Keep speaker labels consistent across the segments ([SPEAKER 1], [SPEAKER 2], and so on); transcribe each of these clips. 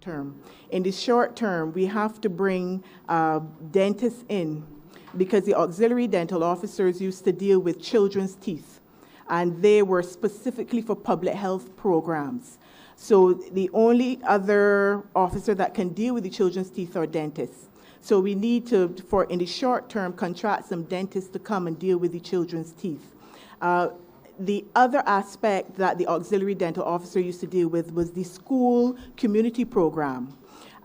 [SPEAKER 1] term. In the short term, we have to bring dentists in because the auxiliary dental officers used to deal with children's teeth, and they were specifically for public health programs. So the only other officer that can deal with the children's teeth are dentists. So we need to, in the short term, contract some dentists to come and deal with the children's teeth. The other aspect that the auxiliary dental officer used to deal with was the school community program.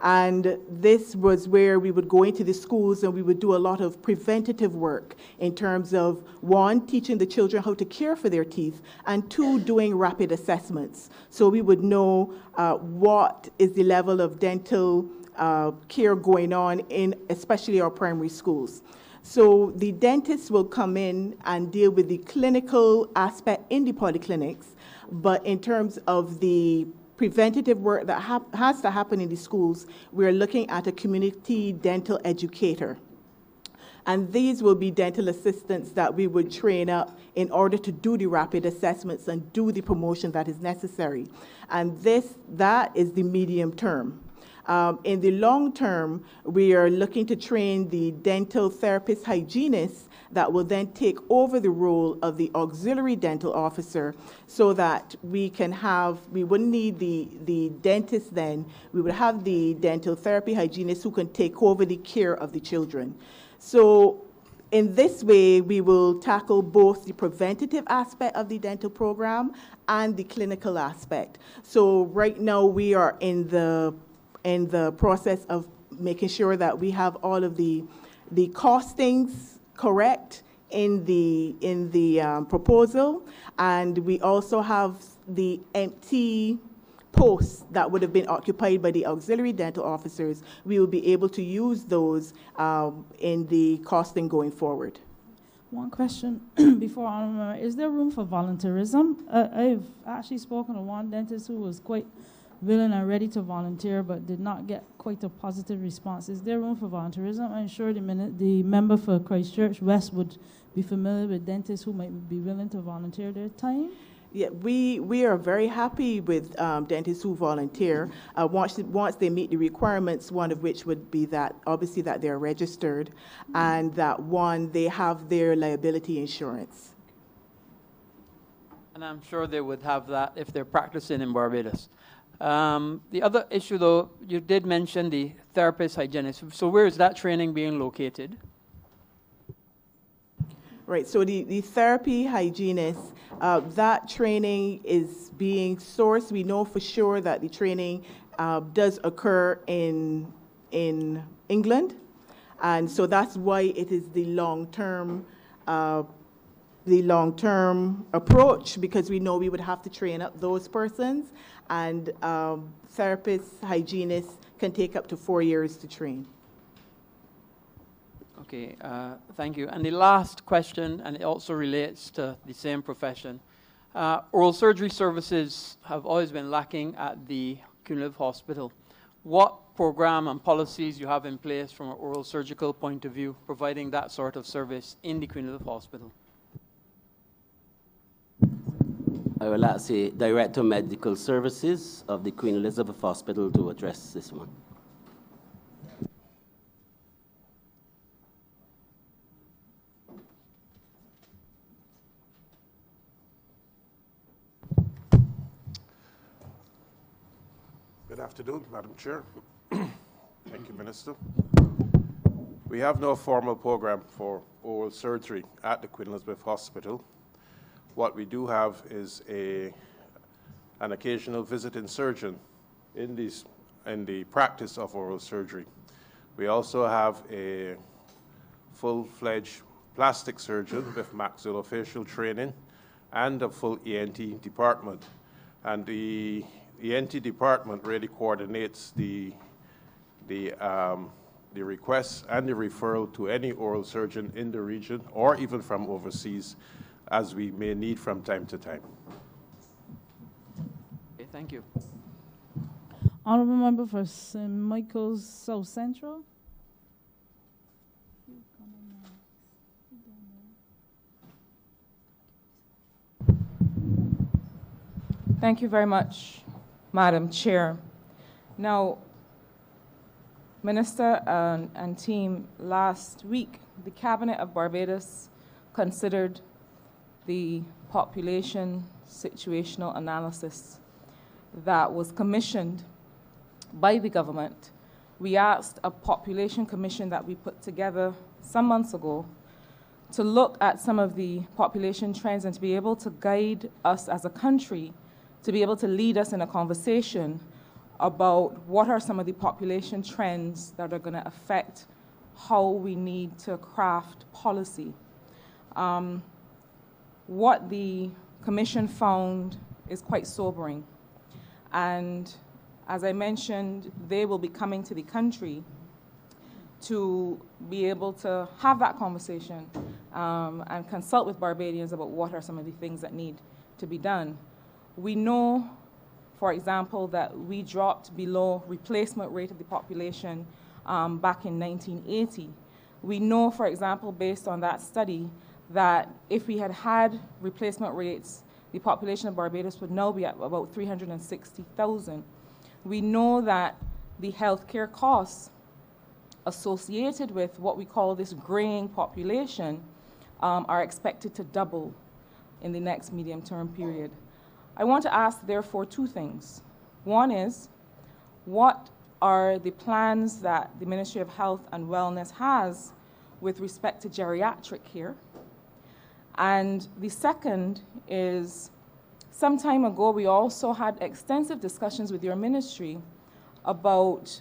[SPEAKER 1] And this was where we would go into the schools and we would do a lot of preventative work in terms of, one, teaching the children how to care for their teeth, and two, doing rapid assessments. So we would know what is the level of dental care going on in especially our primary schools. So the dentists will come in and deal with the clinical aspect in the polyclinics, but in terms of the preventative work that has to happen in the schools, we're looking at a community dental educator. And these will be dental assistants that we would train up in order to do the rapid assessments and do the promotion that is necessary. And that is the medium term. In the long term, we are looking to train the dental therapist hygienists that will then take over the role of the auxiliary dental officer so that we wouldn't need the dentist then, we would have the dental therapy hygienist who can take over the care of the children. So in this way, we will tackle both the preventative aspect of the dental program and the clinical aspect. So right now we are in the process of making sure that we have all of the costings correct in the proposal, and we also have the empty posts that would have been occupied by the auxiliary dental officers. We will be able to use those in the costing going forward.
[SPEAKER 2] One question before is there room for volunteerism? I've actually spoken to one dentist who was quite willing and ready to volunteer, but did not get quite a positive response. Is there room for volunteerism? I'm sure the member for Christchurch West would be familiar with dentists who might be willing to volunteer their time.
[SPEAKER 1] Yeah, we are very happy with dentists who volunteer once they meet the requirements, one of which would be that, obviously, that they're registered, and that, one, they have their liability insurance.
[SPEAKER 3] And I'm sure they would have that if they're practicing in Barbados. The other issue, though, you did mention the therapist hygienist. So where is that training being located?
[SPEAKER 1] Right, so the therapy hygienist, that training is being sourced. We know for sure that the training does occur in England, and so that's why it is the long-term approach, because we know we would have to train up those persons, and therapists, hygienists can take up to 4 years to train.
[SPEAKER 3] Okay, thank you. And the last question, and it also relates to the same profession. Oral surgery services have always been lacking at the Queen Elizabeth Hospital. What program and policies you have in place from an oral surgical point of view, providing that sort of service in the Queen Elizabeth Hospital?
[SPEAKER 4] I will ask the Director of Medical Services of the Queen Elizabeth Hospital to address this one.
[SPEAKER 5] Good afternoon, Madam Chair. Thank you, Minister. We have no formal program for oral surgery at the Queen Elizabeth Hospital. What we do have is an occasional visiting surgeon in the practice of oral surgery. We also have a full-fledged plastic surgeon with maxillofacial training and a full ENT department. And the ENT department really coordinates the requests and the referral to any oral surgeon in the region or even from overseas, as we may need from time to time.
[SPEAKER 3] Okay, thank you.
[SPEAKER 2] Honourable Member for St. Michael's South Central.
[SPEAKER 6] Thank you very much, Madam Chair. Now, Minister and team, last week, the Cabinet of Barbados considered the population situational analysis that was commissioned by the government. We asked a population commission that we put together some months ago to look at some of the population trends and to be able to guide us as a country, to be able to lead us in a conversation about what are some of the population trends that are going to affect how we need to craft policy. What the commission found is quite sobering. And as I mentioned, they will be coming to the country to be able to have that conversation and consult with Barbadians about what are some of the things that need to be done. We know, for example, that we dropped below replacement rate of the population back in 1980. We know, for example, based on that study, that if we had had replacement rates, the population of Barbados would now be at about 360,000. We know that the healthcare costs associated with what we call this graying population are expected to double in the next medium-term period. I want to ask, therefore, two things. One is, what are the plans that the Ministry of Health and Wellness has with respect to geriatric care? And the second is, some time ago, we also had extensive discussions with your ministry about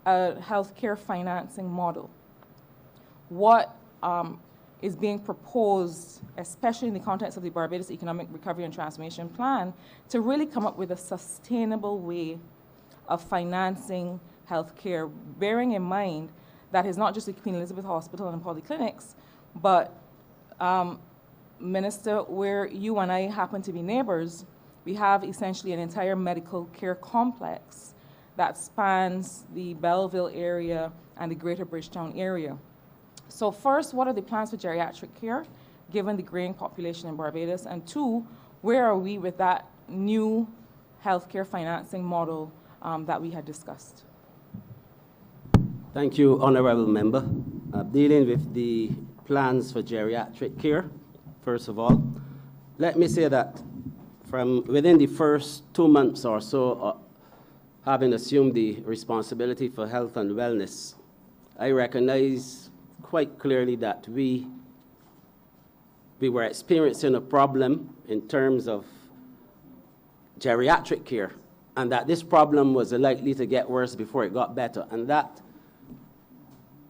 [SPEAKER 6] a healthcare financing model. What is being proposed, especially in the context of the Barbados Economic Recovery and Transformation Plan, to really come up with a sustainable way of financing healthcare, bearing in mind that it's not just the Queen Elizabeth Hospital and polyclinics, but Minister, where you and I happen to be neighbors, we have essentially an entire medical care complex that spans the Belleville area and the Greater Bridgetown area. So first, what are the plans for geriatric care, given the graying population in Barbados? And two, where are we with that new healthcare financing model that we had discussed?
[SPEAKER 4] Thank you, Honorable Member. Dealing with the plans for geriatric care, first of all, let me say that from within the first 2 months or so, having assumed the responsibility for health and wellness, I recognize quite clearly that we were experiencing a problem in terms of geriatric care, and that this problem was likely to get worse before it got better. And that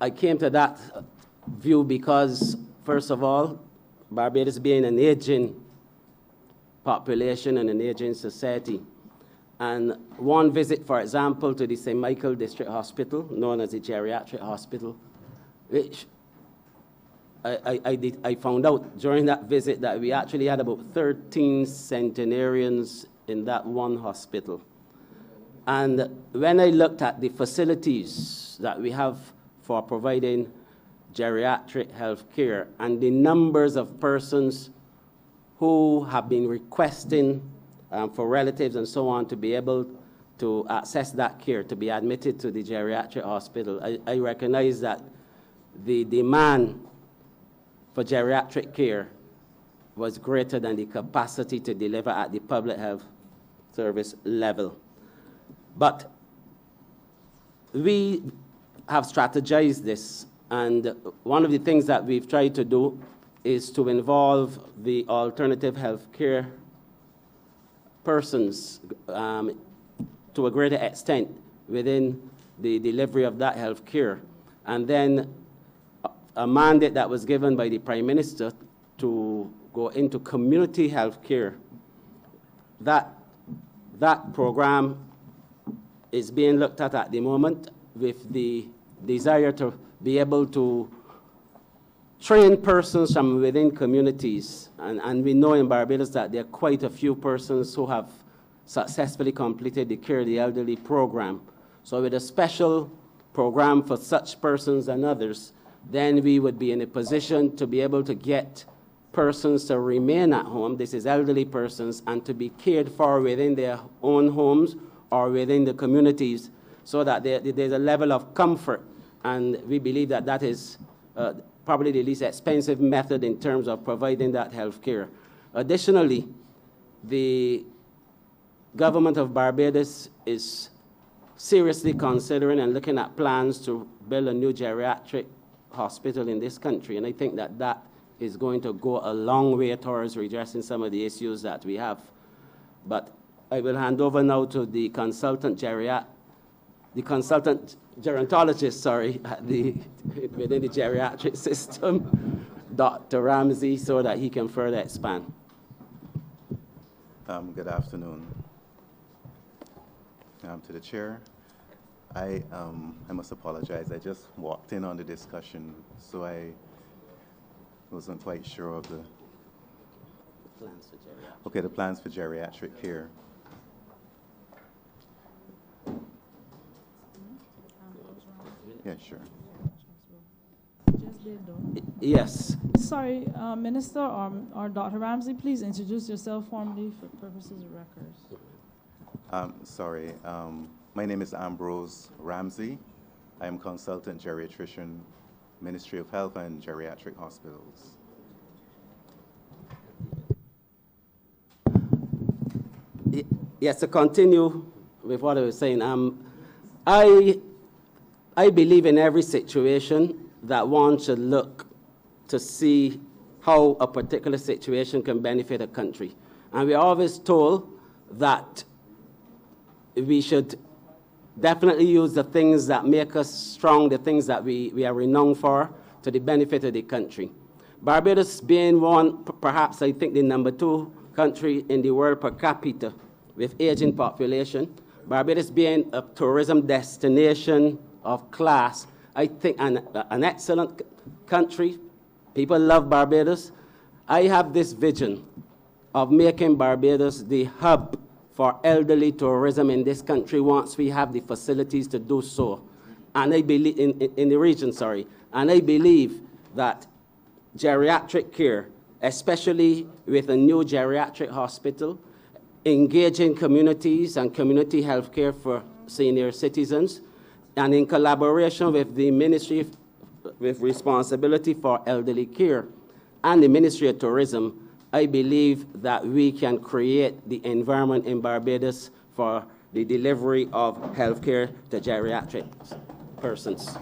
[SPEAKER 4] I came to that view because, first of all, Barbados being an aging population and an aging society, and one visit, for example, to the St. Michael District Hospital, known as the Geriatric Hospital, which I found out during that visit that we actually had about 13 centenarians in that one hospital. And when I looked at the facilities that we have for providing geriatric health care and the numbers of persons who have been requesting for relatives and so on to be able to access that care, to be admitted to the geriatric hospital, I recognize that the demand for geriatric care was greater than the capacity to deliver at the public health service level. But we have strategized this, and one of the things that we've tried to do is to involve the alternative health care persons to a greater extent within the delivery of that health care. And then a mandate that was given by the Prime Minister to go into community health care. That program is being looked at the moment with the desire to be able to train persons from within communities. And we know in Barbados that there are quite a few persons who have successfully completed the Care the Elderly program. So with a special program for such persons and others, then we would be in a position to be able to get persons to remain at home, this is elderly persons, and to be cared for within their own homes or within the communities, so that there's a level of comfort. And we believe that that is probably the least expensive method in terms of providing that health care. Additionally, the government of Barbados is seriously considering and looking at plans to build a new geriatric hospital in this country. And I think that that is going to go a long way towards redressing some of the issues that we have. But I will hand over now to the consultant gerontologist, within the geriatric system, Dr. Ramsey, so that he can further expand.
[SPEAKER 7] Good afternoon. To the chair, I must apologize. I just walked in on the discussion, so I wasn't quite sure of the
[SPEAKER 4] Plans for geriatric.
[SPEAKER 7] Okay, the plans for geriatric care. Yeah, sure.
[SPEAKER 2] Just did though.
[SPEAKER 4] Yes.
[SPEAKER 2] Sorry, Minister or Dr. Ramsey, please introduce yourself formally for purposes of records.
[SPEAKER 7] Sorry, my name is Ambrose Ramsey. I am consultant geriatrician, Ministry of Health and Geriatric Hospitals.
[SPEAKER 4] Yes, to continue with what I was saying, I believe in every situation that one should look to see how a particular situation can benefit a country. And we're always told that we should definitely use the things that make us strong, the things that we are renowned for, to the benefit of the country. Barbados being one, perhaps I think the #2 country in the world per capita with aging population, Barbados being a tourism destination of class, I think an excellent country. People love Barbados. I have this vision of making Barbados the hub for elderly tourism in this country once we have the facilities to do so. And I believe, in the region, sorry. And I believe that geriatric care, especially with a new geriatric hospital, engaging communities and community health care for senior citizens, and in collaboration with the Ministry with responsibility for elderly care and the Ministry of Tourism, I believe that we can create the environment in Barbados for the delivery of health care to geriatric persons.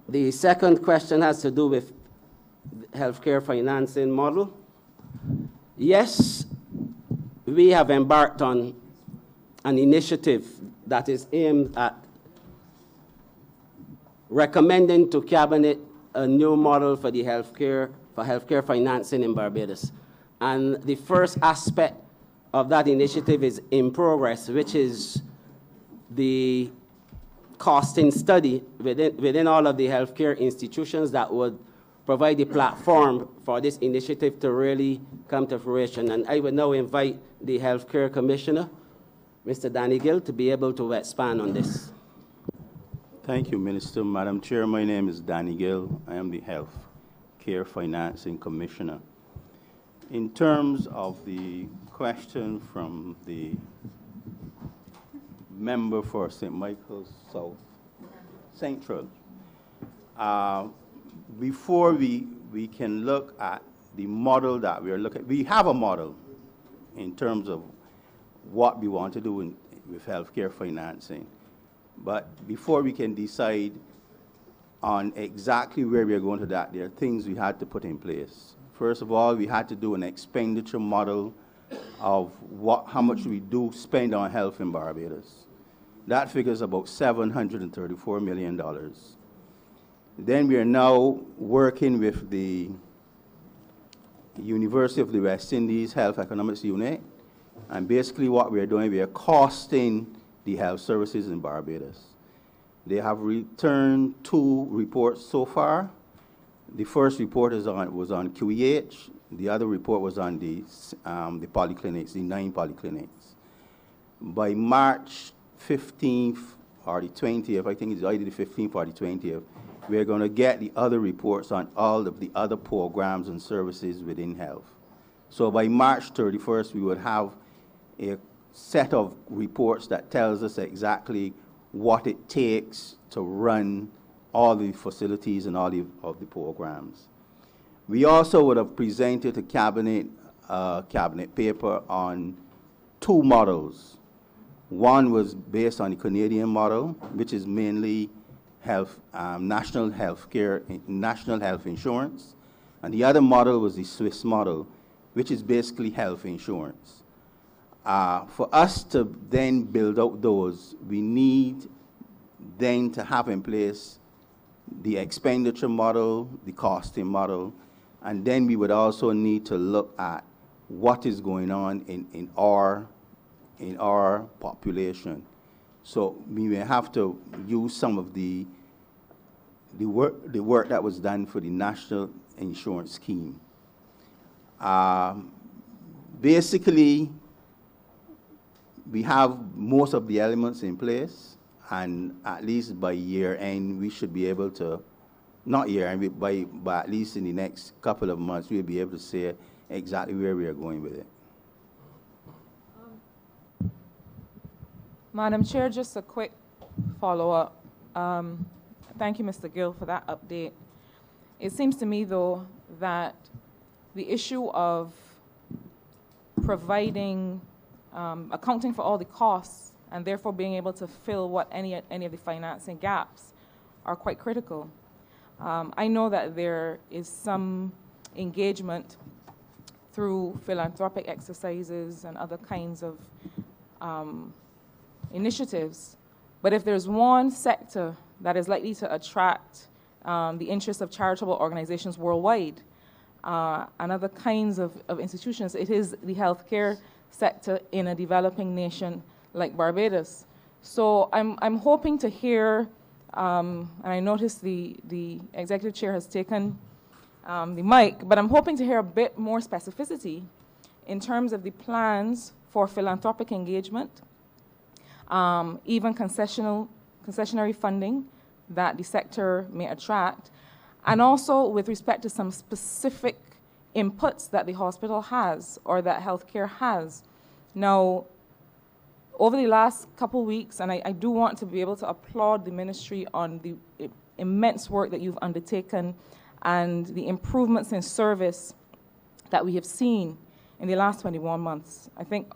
[SPEAKER 4] The second question has to do with healthcare financing model. Yes, we have embarked on an initiative that is aimed at recommending to Cabinet a new model for the healthcare financing in Barbados. And the first aspect of that initiative is in progress, which is the costing study within all of the healthcare institutions that would provide the platform for this initiative to really come to fruition. And I would now invite the Healthcare Commissioner, Mr. Danny Gill, to be able to expand on this.
[SPEAKER 8] Thank you, Minister. Madam Chair, my name is Danny Gill. I am the Health Care Financing Commissioner. In terms of the question from the member for St. Michael's South Central, before we can look at the model that we are looking at, we have a model in terms of what we want to do with healthcare financing. But before we can decide on exactly where we are going to that, there are things we had to put in place. First of all, we had to do an expenditure model of how much we do spend on health in Barbados. That figure is about $734 million. Then we are now working with the University of the West Indies Health Economics Unit, and basically what we are doing, we are costing the health services in Barbados. They have returned 2 reports so far. The first report was on QEH. The other report was on the polyclinics, the 9 polyclinics. By March 15th or the 20th, I think it's either the 15th or the 20th, we're going to get the other reports on all of the other programs and services within health. So by March 31st, we would have a set of reports that tells us exactly what it takes to run all the facilities and all of the programs. We also would have presented to cabinet paper on 2 models. One was based on the Canadian model, which is mainly national health insurance, and the other model was the Swiss model, which is basically health insurance. For us to then build out those, we need then to have in place the expenditure model, the costing model, and then we would also need to look at what is going on in our population. So we may have to use some of the work that was done for the national insurance scheme. Basically, we have most of the elements in place, and at least by year end, we should be able to, not year end, but at least in the next couple of months, we'll be able to say exactly where we are going with it.
[SPEAKER 6] Madam Chair, just a quick follow-up. Thank you, Mr. Gill, for that update. It seems to me, though, that the issue of providing, accounting for all the costs and therefore being able to fill what any of the financing gaps are quite critical. I know that there is some engagement through philanthropic exercises and other kinds of initiatives, but if there's one sector that is likely to attract the interest of charitable organizations worldwide and other kinds of institutions, it is the healthcare sector in a developing nation like Barbados. So I'm hoping to hear, and I noticed the executive chair has taken the mic, but I'm hoping to hear a bit more specificity in terms of the plans for philanthropic engagement, even concessionary funding that the sector may attract, and also with respect to some specific inputs that the hospital has or that healthcare has. Now, over the last couple weeks, and I do want to be able to applaud the ministry on the immense work that you've undertaken and the improvements in service that we have seen in the last 21 months. I think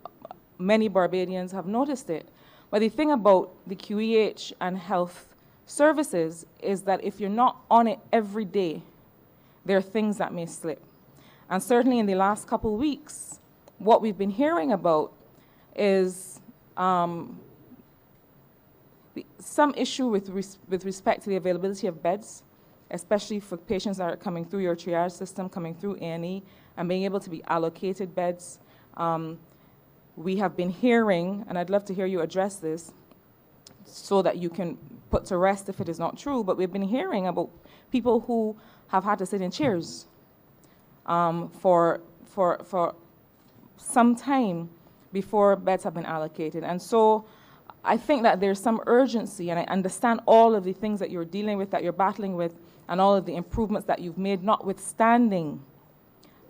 [SPEAKER 6] many Barbadians have noticed it. But the thing about the QEH and health services is that if you're not on it every day, there are things that may slip. And certainly in the last couple weeks, what we've been hearing about is some issue with respect to the availability of beds, especially for patients that are coming through your triage system, coming through A&E, and being able to be allocated beds. We have been hearing, and I'd love to hear you address this so that you can put to rest if it is not true, but we've been hearing about people who have had to sit in chairs for some time before beds have been allocated. And so I think that there's some urgency, and I understand all of the things that you're dealing with, that you're battling with, and all of the improvements that you've made, notwithstanding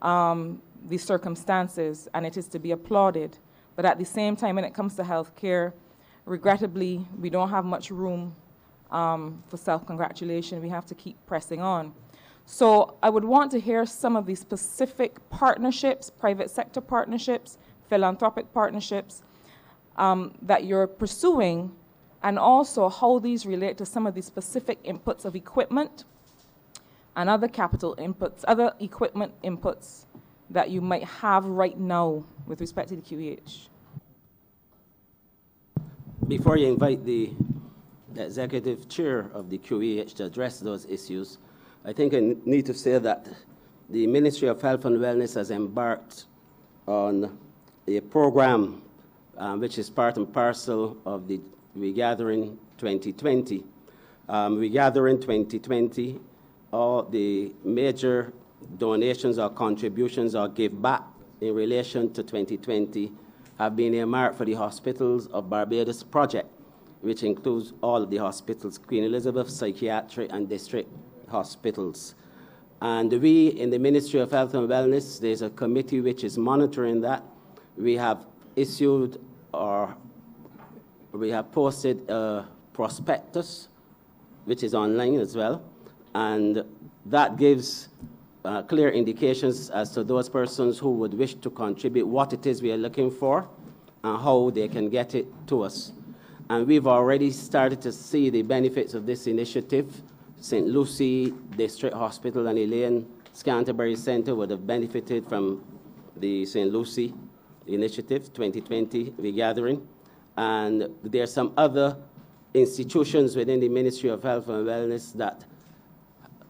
[SPEAKER 6] the circumstances, and it is to be applauded. But at the same time, when it comes to healthcare, regrettably, we don't have much room for self-congratulation. We have to keep pressing on. So I would want to hear some of the specific partnerships, private sector partnerships, philanthropic partnerships that you're pursuing, and also how these relate to some of the specific inputs of equipment and other capital inputs, other equipment inputs that you might have right now with respect to the QEH.
[SPEAKER 4] Before you invite the executive chair of the QEH to address those issues, I think I need to say that the Ministry of Health and Wellness has embarked on a program which is part and parcel of the Regathering 2020. Regathering 2020, all the major donations or contributions or give back in relation to 2020 have been earmarked for the Hospitals of Barbados project, which includes all of the hospitals, Queen Elizabeth, psychiatric and district hospitals. And we in the Ministry of Health and Wellness, there's a committee which is monitoring that. We have issued we have posted a prospectus, which is online as well, and that gives clear indications as to those persons who would wish to contribute, what it is we are looking for, and how they can get it to us. And we've already started to see the benefits of this initiative. St. Lucie District Hospital and Elaine Scanterbury Center would have benefited from the St. Lucie Initiative 2020 regathering. And there are some other institutions within the Ministry of Health and Wellness that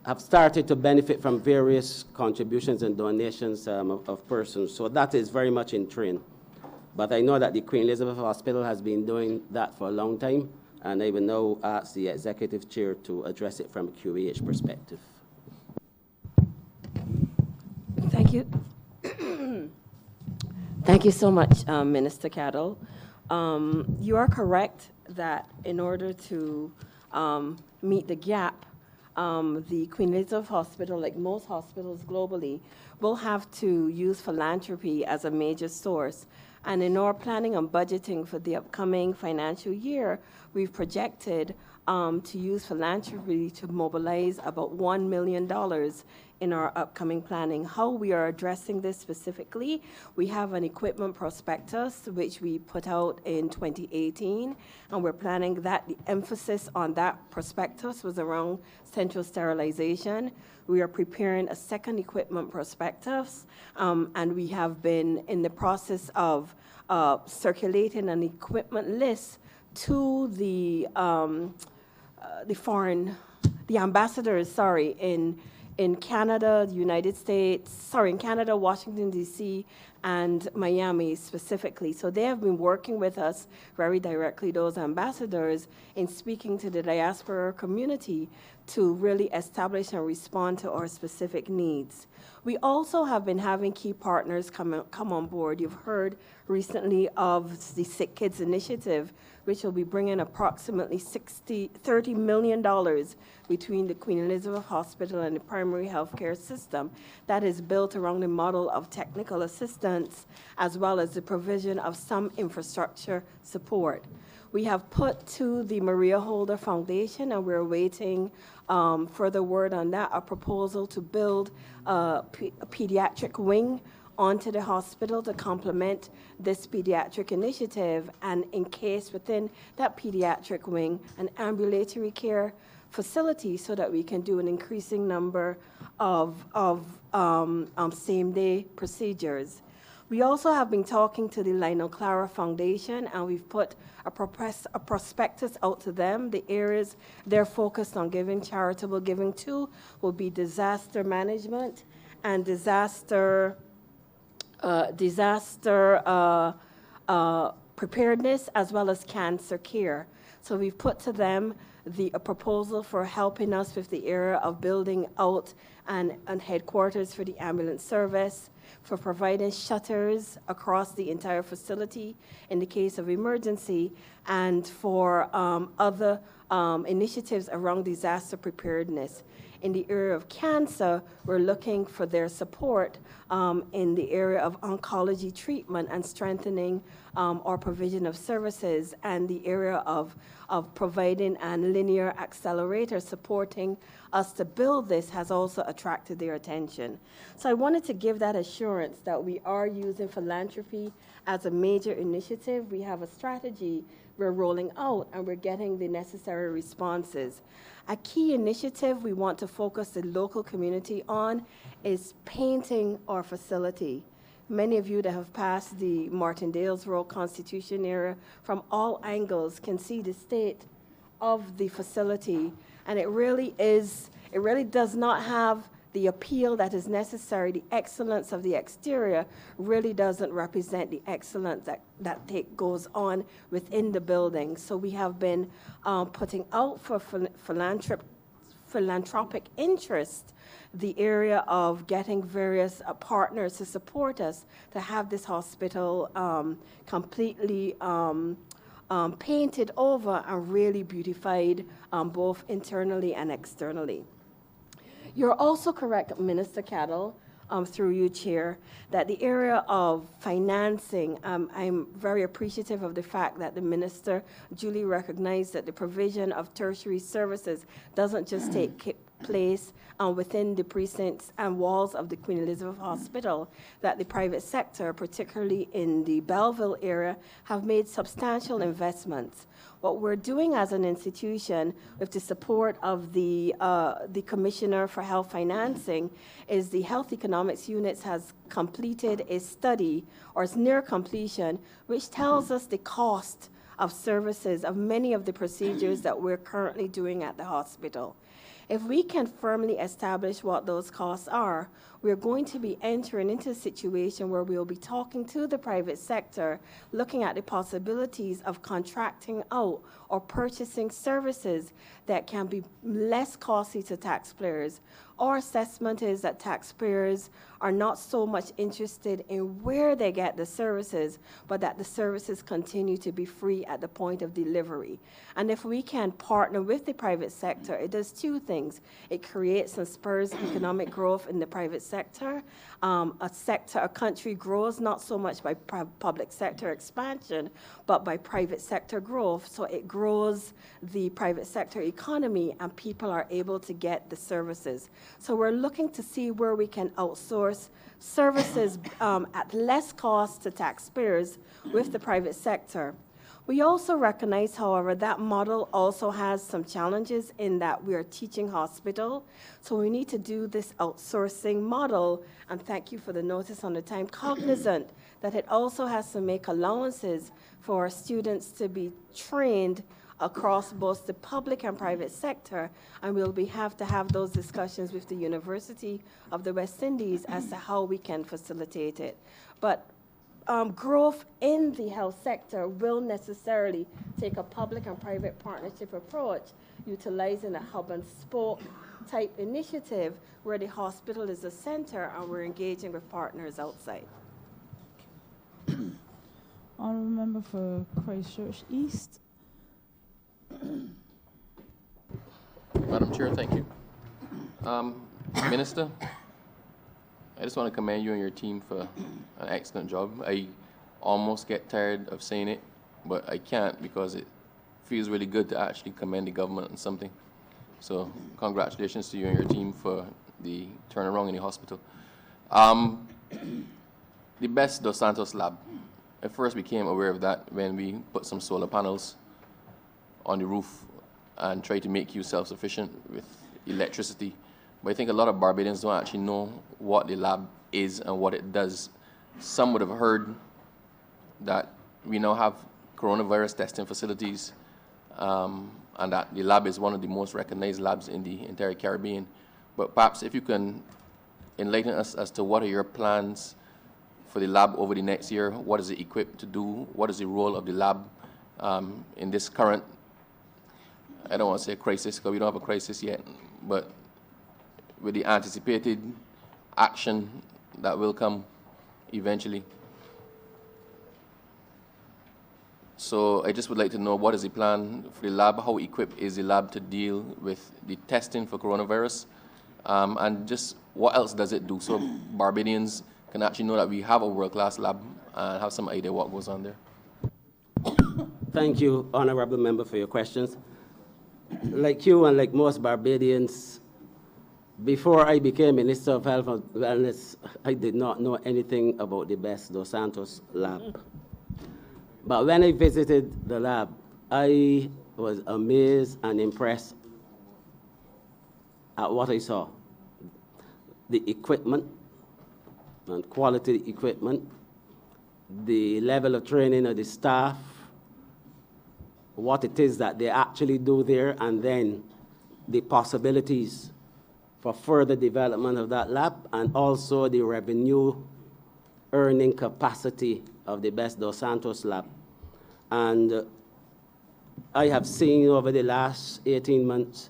[SPEAKER 4] have started to benefit from various contributions and donations of persons. So that is very much in train. But I know that the Queen Elizabeth Hospital has been doing that for a long time, and I will now ask the Executive Chair to address it from a QEH perspective.
[SPEAKER 9] Thank you. Thank you so much, Minister Cattle. You are correct that in order to meet the gap, the Queen Elizabeth Hospital, like most hospitals globally, will have to use philanthropy as a major source. And in our planning and budgeting for the upcoming financial year, we've projected to use philanthropy to mobilize about $1 million in our upcoming planning. How we are addressing this specifically, we have an equipment prospectus which we put out in 2018, and we're planning that the emphasis on that prospectus was around central sterilization. We are preparing a second equipment prospectus, and we have been in the process of circulating an equipment list to the ambassadors, in Canada, the United States, in Canada, Washington, D.C., and Miami specifically. So they have been working with us very directly, those ambassadors, in speaking to the diaspora community to really establish and respond to our specific needs. We also have been having key partners come on board. You've heard recently of the Sick Kids Initiative, which will be bringing approximately $30 million between the Queen Elizabeth Hospital and the primary health care system. That is built around the model of technical assistance, as well as the provision of some infrastructure support. We have put to the Maria Holder Foundation, and we're awaiting further word on that, a proposal to build a pediatric wing onto the hospital to complement this pediatric initiative, and encase within that pediatric wing an ambulatory care facility so that we can do an increasing number of same-day procedures. We also have been talking to the Lionel Clara Foundation, and we've put a prospectus out to them. The areas they're focused on giving charitable giving to will be disaster management and disaster preparedness, as well as cancer care. So we've put to them a proposal for helping us with the area of building out and headquarters for the ambulance service, for providing shutters across the entire facility in the case of emergency, and for other initiatives around disaster preparedness. In the area of cancer, we're looking for their support in the area of oncology treatment and strengthening our provision of services, and the area of providing a linear accelerator supporting us to build this has also attracted their attention. So I wanted to give that assurance that we are using philanthropy as a major initiative. We have a strategy we're rolling out, and we're getting the necessary responses. A key initiative we want to focus the local community on is painting our facility. Many of you that have passed the Martindale's Road Constitution area from all angles can see the state of the facility, and it really does not have the appeal that is necessary. The excellence of the exterior really doesn't represent the excellence that goes on within the building. So we have been putting out for philanthropic interest the area of getting various partners to support us to have this hospital completely painted over and really beautified both internally and externally. You're also correct, Minister Cattle. through you, Chair, that the area of financing, I'm very appreciative of the fact that the Minister duly recognized that the provision of tertiary services doesn't just take place within the precincts and walls of the Queen Elizabeth Hospital, that the private sector, particularly in the Belleville area, have made substantial investments. What we're doing as an institution, with the support of the Commissioner for Health Financing, is the Health Economics Unit has completed a study, or is near completion, which tells us the cost of services of many of the procedures that we're currently doing at the hospital. If we can firmly establish what those costs are, we're going to be entering into a situation where we'll be talking to the private sector, looking at the possibilities of contracting out or purchasing services that can be less costly to taxpayers. Our assessment is that taxpayers are not so much interested in where they get the services, but that the services continue to be free at the point of delivery. And if we can partner with the private sector, it does two things. It creates and spurs economic growth in the private sector. A country grows not so much by public sector expansion, but by private sector growth. So it grows the private sector economy, and people are able to get the services. So we're looking to see where we can outsource services at less cost to taxpayers with the private sector. We also recognize, however, that model also has some challenges in that we are teaching hospital. So we need to do this outsourcing model, and thank you for the notice on the time, cognizant that it also has to make allowances for our students to be trained across both the public and private sector, and we'll have to have those discussions with the University of the West Indies as to how we can facilitate it. But growth in the health sector will necessarily take a public and private partnership approach, utilizing a hub and spoke type initiative where the hospital is the center and we're engaging with partners outside.
[SPEAKER 2] Honourable Member for Christchurch East.
[SPEAKER 10] Madam Chair, thank you. Minister, I just want to commend you and your team for an excellent job. I almost get tired of saying it, but I can't because it feels really good to actually commend the government on something. So congratulations to you and your team for the turnaround in the hospital. The Best Dos Santos lab. I first became aware of that when we put some solar panels on the roof and tried to make you self-sufficient with electricity. But I think a lot of Barbadians don't actually know what the lab is and what it does. Some would have heard that we now have coronavirus testing facilities, and that the lab is one of the most recognized labs in the entire Caribbean. But perhaps if you can enlighten us as to what are your plans for the lab over the next year, what is it equipped to do, what is the role of the lab in this current, I don't want to say crisis because we don't have a crisis yet, but with the anticipated action that will come eventually. So I just would like to know what is the plan for the lab, how equipped is the lab to deal with the testing for coronavirus, and just what else does it do so Barbadians can actually know that we have a world-class lab and have some idea what goes on there.
[SPEAKER 4] Thank you, Honorable Member, for your questions. Like you and like most Barbadians, before I became Minister of Health and Wellness, I did not know anything about the Best Dos Santos lab. But when I visited the lab, I was amazed and impressed at what I saw. The equipment and quality equipment, the level of training of the staff, what it is that they actually do there, and then the possibilities for further development of that lab, and also the revenue earning capacity of the Best Dos Santos lab. And I have seen over the last 18 months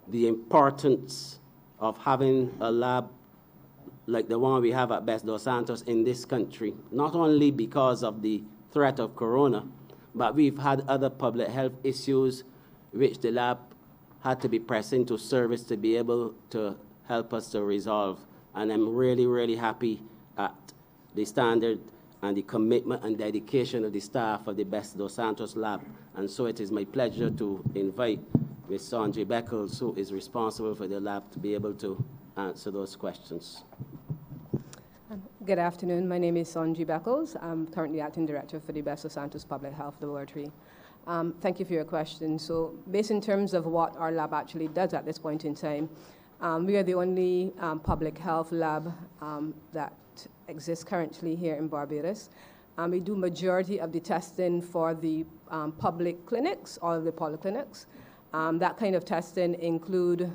[SPEAKER 4] the importance of having a lab like the one we have at Best Dos Santos in this country, not only because of the threat of corona, but we've had other public health issues which the lab had to be pressed into service to be able to help us to resolve. And I'm really, really happy at the standard and the commitment and dedication of the staff of the Best Dos Santos Lab. And so it is my pleasure to invite Ms. Sonji Beckles, who is responsible for the lab, to be able to answer those questions.
[SPEAKER 11] Good afternoon. My name is Sonji Beckles. I'm currently acting director for the Best Dos Santos Public Health Laboratory. Thank you for your question. So based in terms of what our lab actually does at this point in time, we are the only public health lab that exists currently here in Barbados. We do majority of the testing for the public clinics, all of the polyclinics. That kind of testing include,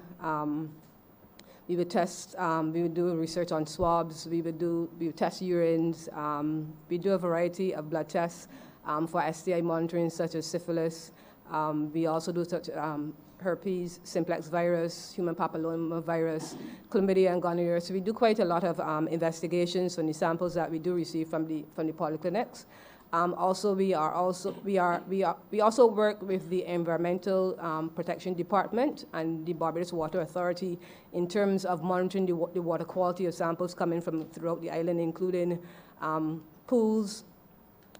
[SPEAKER 11] we would test, we would do research on swabs, we would test urines, we do a variety of blood tests for STI monitoring such as syphilis. We also do such herpes, simplex virus, human papilloma virus, chlamydia and gonorrhea. So we do quite a lot of investigations on the samples that we do receive from the polyclinics. Also, we also work with the Environmental Protection Department and the Barbados Water Authority in terms of monitoring the water quality of samples coming from throughout the island, including pools,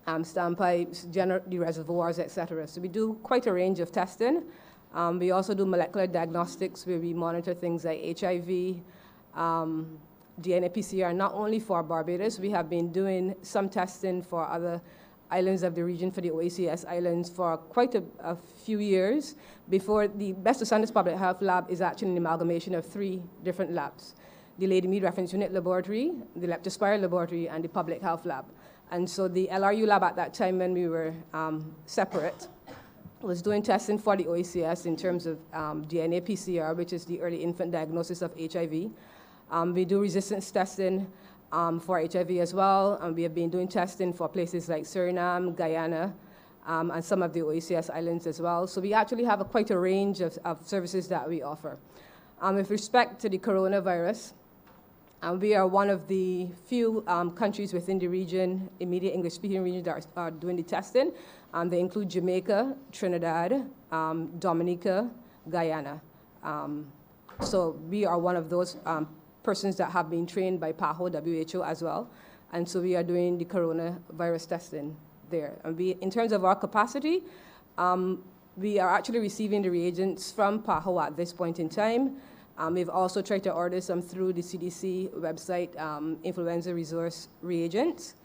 [SPEAKER 11] standpipes, the reservoirs, etc. So we do quite a range of testing. We also do molecular diagnostics where we monitor things like HIV, DNA PCR, not only for Barbados. We have been doing some testing for other islands of the region, for the OACS islands, for quite a few years before the Best Dos Santos Public Health Lab is actually an amalgamation of 3 different labs: the Lady Mead Reference Unit Laboratory, the Leptospira Laboratory, and the Public Health Lab. And so the LRU lab at that time, when we were separate, was doing testing for the OACS in terms of DNA PCR, which is the early infant diagnosis of HIV. We do resistance testing for HIV as well, and we have been doing testing for places like Suriname, Guyana, and some of the OACS islands as well. So we actually have quite a range of services that we offer. With respect to the coronavirus, we are one of the few countries within the region, immediate English-speaking region, that are doing the testing. They include Jamaica, Trinidad, Dominica, Guyana. So we are one of those persons that have been trained by PAHO, WHO as well. And so we are doing the coronavirus testing there. And in terms of our capacity, we are actually receiving the reagents from PAHO at this point in time. We've also tried to order some through the CDC website, influenza resource reagents.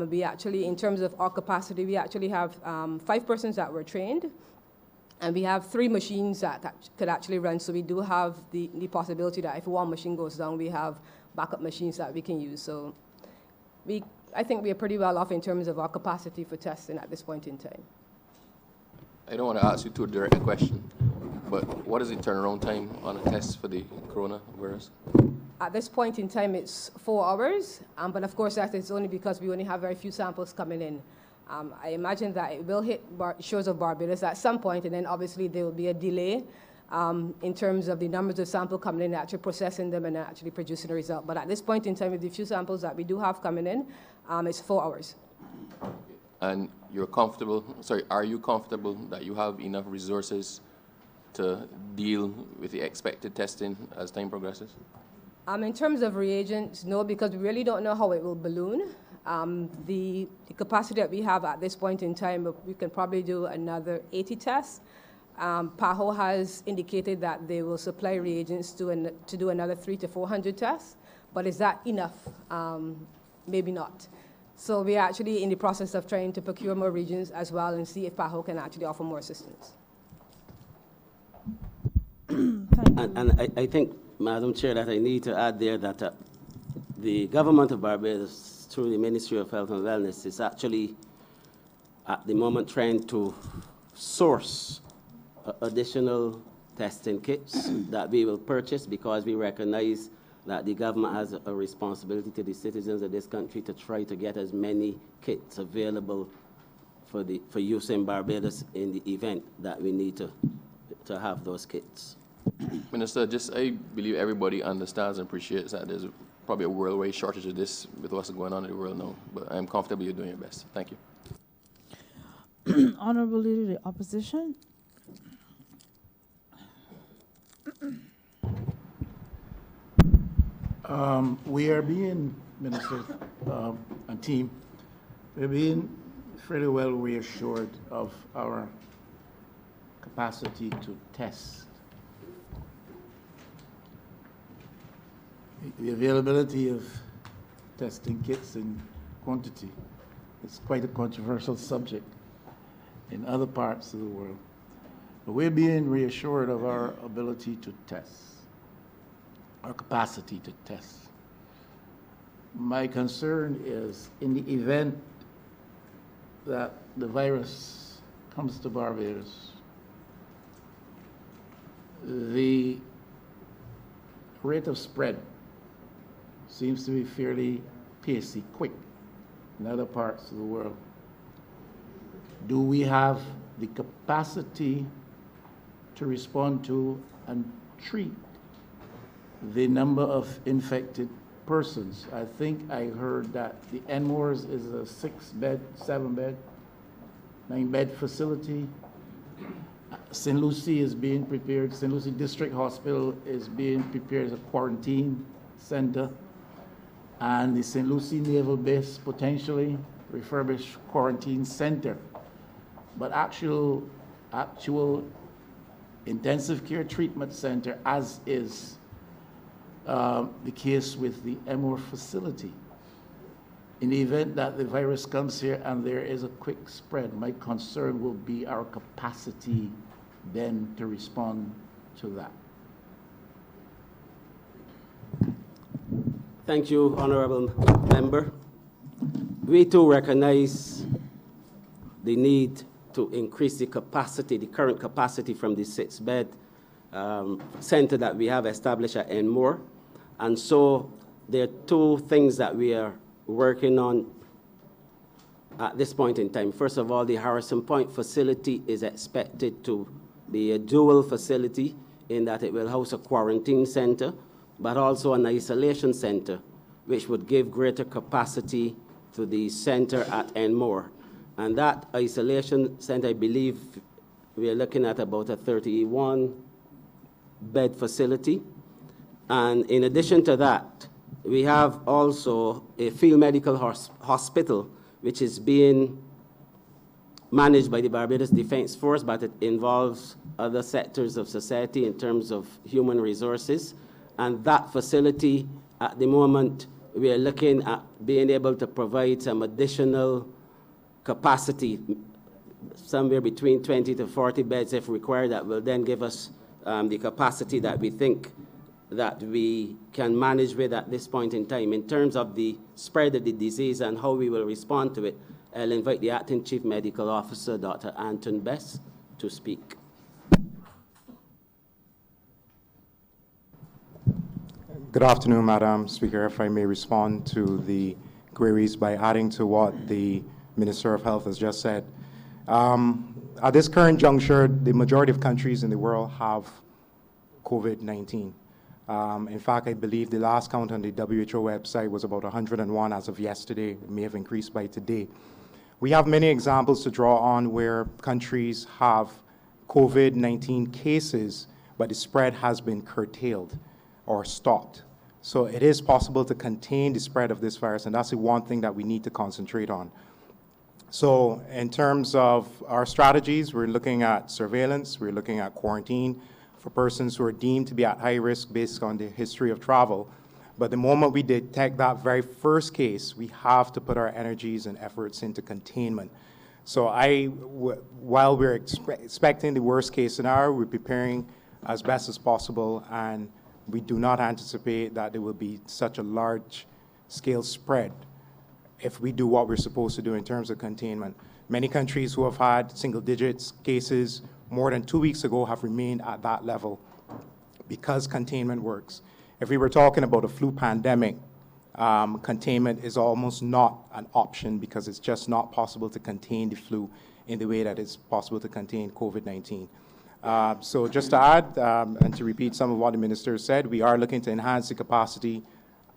[SPEAKER 11] We actually, in terms of our capacity, we actually have 5 persons that were trained, and we have 3 machines that could actually run. So we do have the possibility that if one machine goes down, we have backup machines that we can use. So I think we are pretty well off in terms of our capacity for testing at this point in time.
[SPEAKER 10] I don't want to ask you too direct a question, but what is the turnaround time on a test for the coronavirus?
[SPEAKER 11] At this point in time, it's 4 hours, but of course that is only because we only have very few samples coming in. I imagine that it will hit shores of Barbados at some point, and then obviously there will be a delay in terms of the numbers of samples coming in, actually processing them and actually producing a result. But at this point in time, with the few samples that we do have coming in, it's 4 hours.
[SPEAKER 10] And are you comfortable that you have enough resources to deal with the expected testing as time progresses?
[SPEAKER 11] In terms of reagents, no, because we really don't know how it will balloon. The capacity that we have at this point in time, we can probably do another 80 tests. PAHO has indicated that they will supply reagents to do another 300 to 400 tests, but is that enough? Maybe not. So we are actually in the process of trying to procure more reagents as well and see if PAHO can actually offer more assistance.
[SPEAKER 4] And I think, Madam Chair, that I need to add there that the government of Barbados, through the Ministry of Health and Wellness, is actually at the moment trying to source additional testing kits that we will purchase, because we recognize that the government has a responsibility to the citizens of this country to try to get as many kits available for use in Barbados in the event that we need to have those kits.
[SPEAKER 10] Minister, I believe everybody understands and appreciates that there's probably a worldwide shortage of this with what's going on in the world now, but I'm comfortable you're doing your best. Thank you.
[SPEAKER 2] Honorable Leader of the Opposition.
[SPEAKER 12] We are being, Minister and team, we're being fairly well reassured of our capacity to test. The availability of testing kits in quantity is quite a controversial subject in other parts of the world. But we're being reassured of our ability to test, our capacity to test. My concern is in the event that the virus comes to Barbados, the rate of spread seems to be fairly pacey, quick in other parts of the world. Do we have the capacity to respond to and treat the number of infected persons? I think I heard that the Enmores is a 6-bed, 7-bed, 9-bed facility. St. Lucie is being prepared. St. Lucie District Hospital is being prepared as a quarantine center. And the St. Lucie Naval Base, potentially refurbished quarantine center. But actual intensive care treatment center, as is the case with the Enmore facility. In the event that the virus comes here and there is a quick spread, my concern will be our capacity then to respond to that.
[SPEAKER 4] Thank you, Honorable Member. We too recognize the need to increase the capacity, the current capacity from the 6-bed center that we have established at Enmore. And so there are two things that we are working on at this point in time. First of all, the Harrison Point facility is expected to be a dual facility in that it will house a quarantine center, but also an isolation center, which would give greater capacity to the center at Enmore. And that isolation center, I believe, we are looking at about a 31-bed facility. And in addition to that, we have also a field medical hospital, which is being managed by the Barbados Defense Force, but it involves other sectors of society in terms of human resources. And that facility, at the moment, we are looking at being able to provide some additional capacity, somewhere between 20 to 40 beds if required, that will then give us the capacity that we think that we can manage with at this point in time. In terms of the spread of the disease and how we will respond to it, I'll invite the Acting Chief Medical Officer, Dr. Anton Best, to speak.
[SPEAKER 13] Good afternoon, Madam Speaker. If I may respond to the queries by adding to what the Minister of Health has just said. At this current juncture, the majority of countries in the world have COVID-19. In fact, I believe the last count on the WHO website was about 101 as of yesterday. It may have increased by today. We have many examples to draw on where countries have COVID-19 cases, but the spread has been curtailed or stopped. So it is possible to contain the spread of this virus, and that's the one thing that we need to concentrate on. So in terms of our strategies, we're looking at surveillance, we're looking at quarantine for persons who are deemed to be at high risk based on their history of travel. But the moment we detect that very first case, we have to put our energies and efforts into containment. So while we're expecting the worst case scenario, we're preparing as best as possible, and we do not anticipate that there will be such a large scale spread if we do what we're supposed to do in terms of containment. Many countries who have had single digits cases more than 2 weeks ago have remained at that level because containment works. If we were talking about a flu pandemic, containment is almost not an option because it's just not possible to contain the flu in the way that it's possible to contain COVID-19. So just to add and to repeat some of what the Minister said, we are looking to enhance the capacity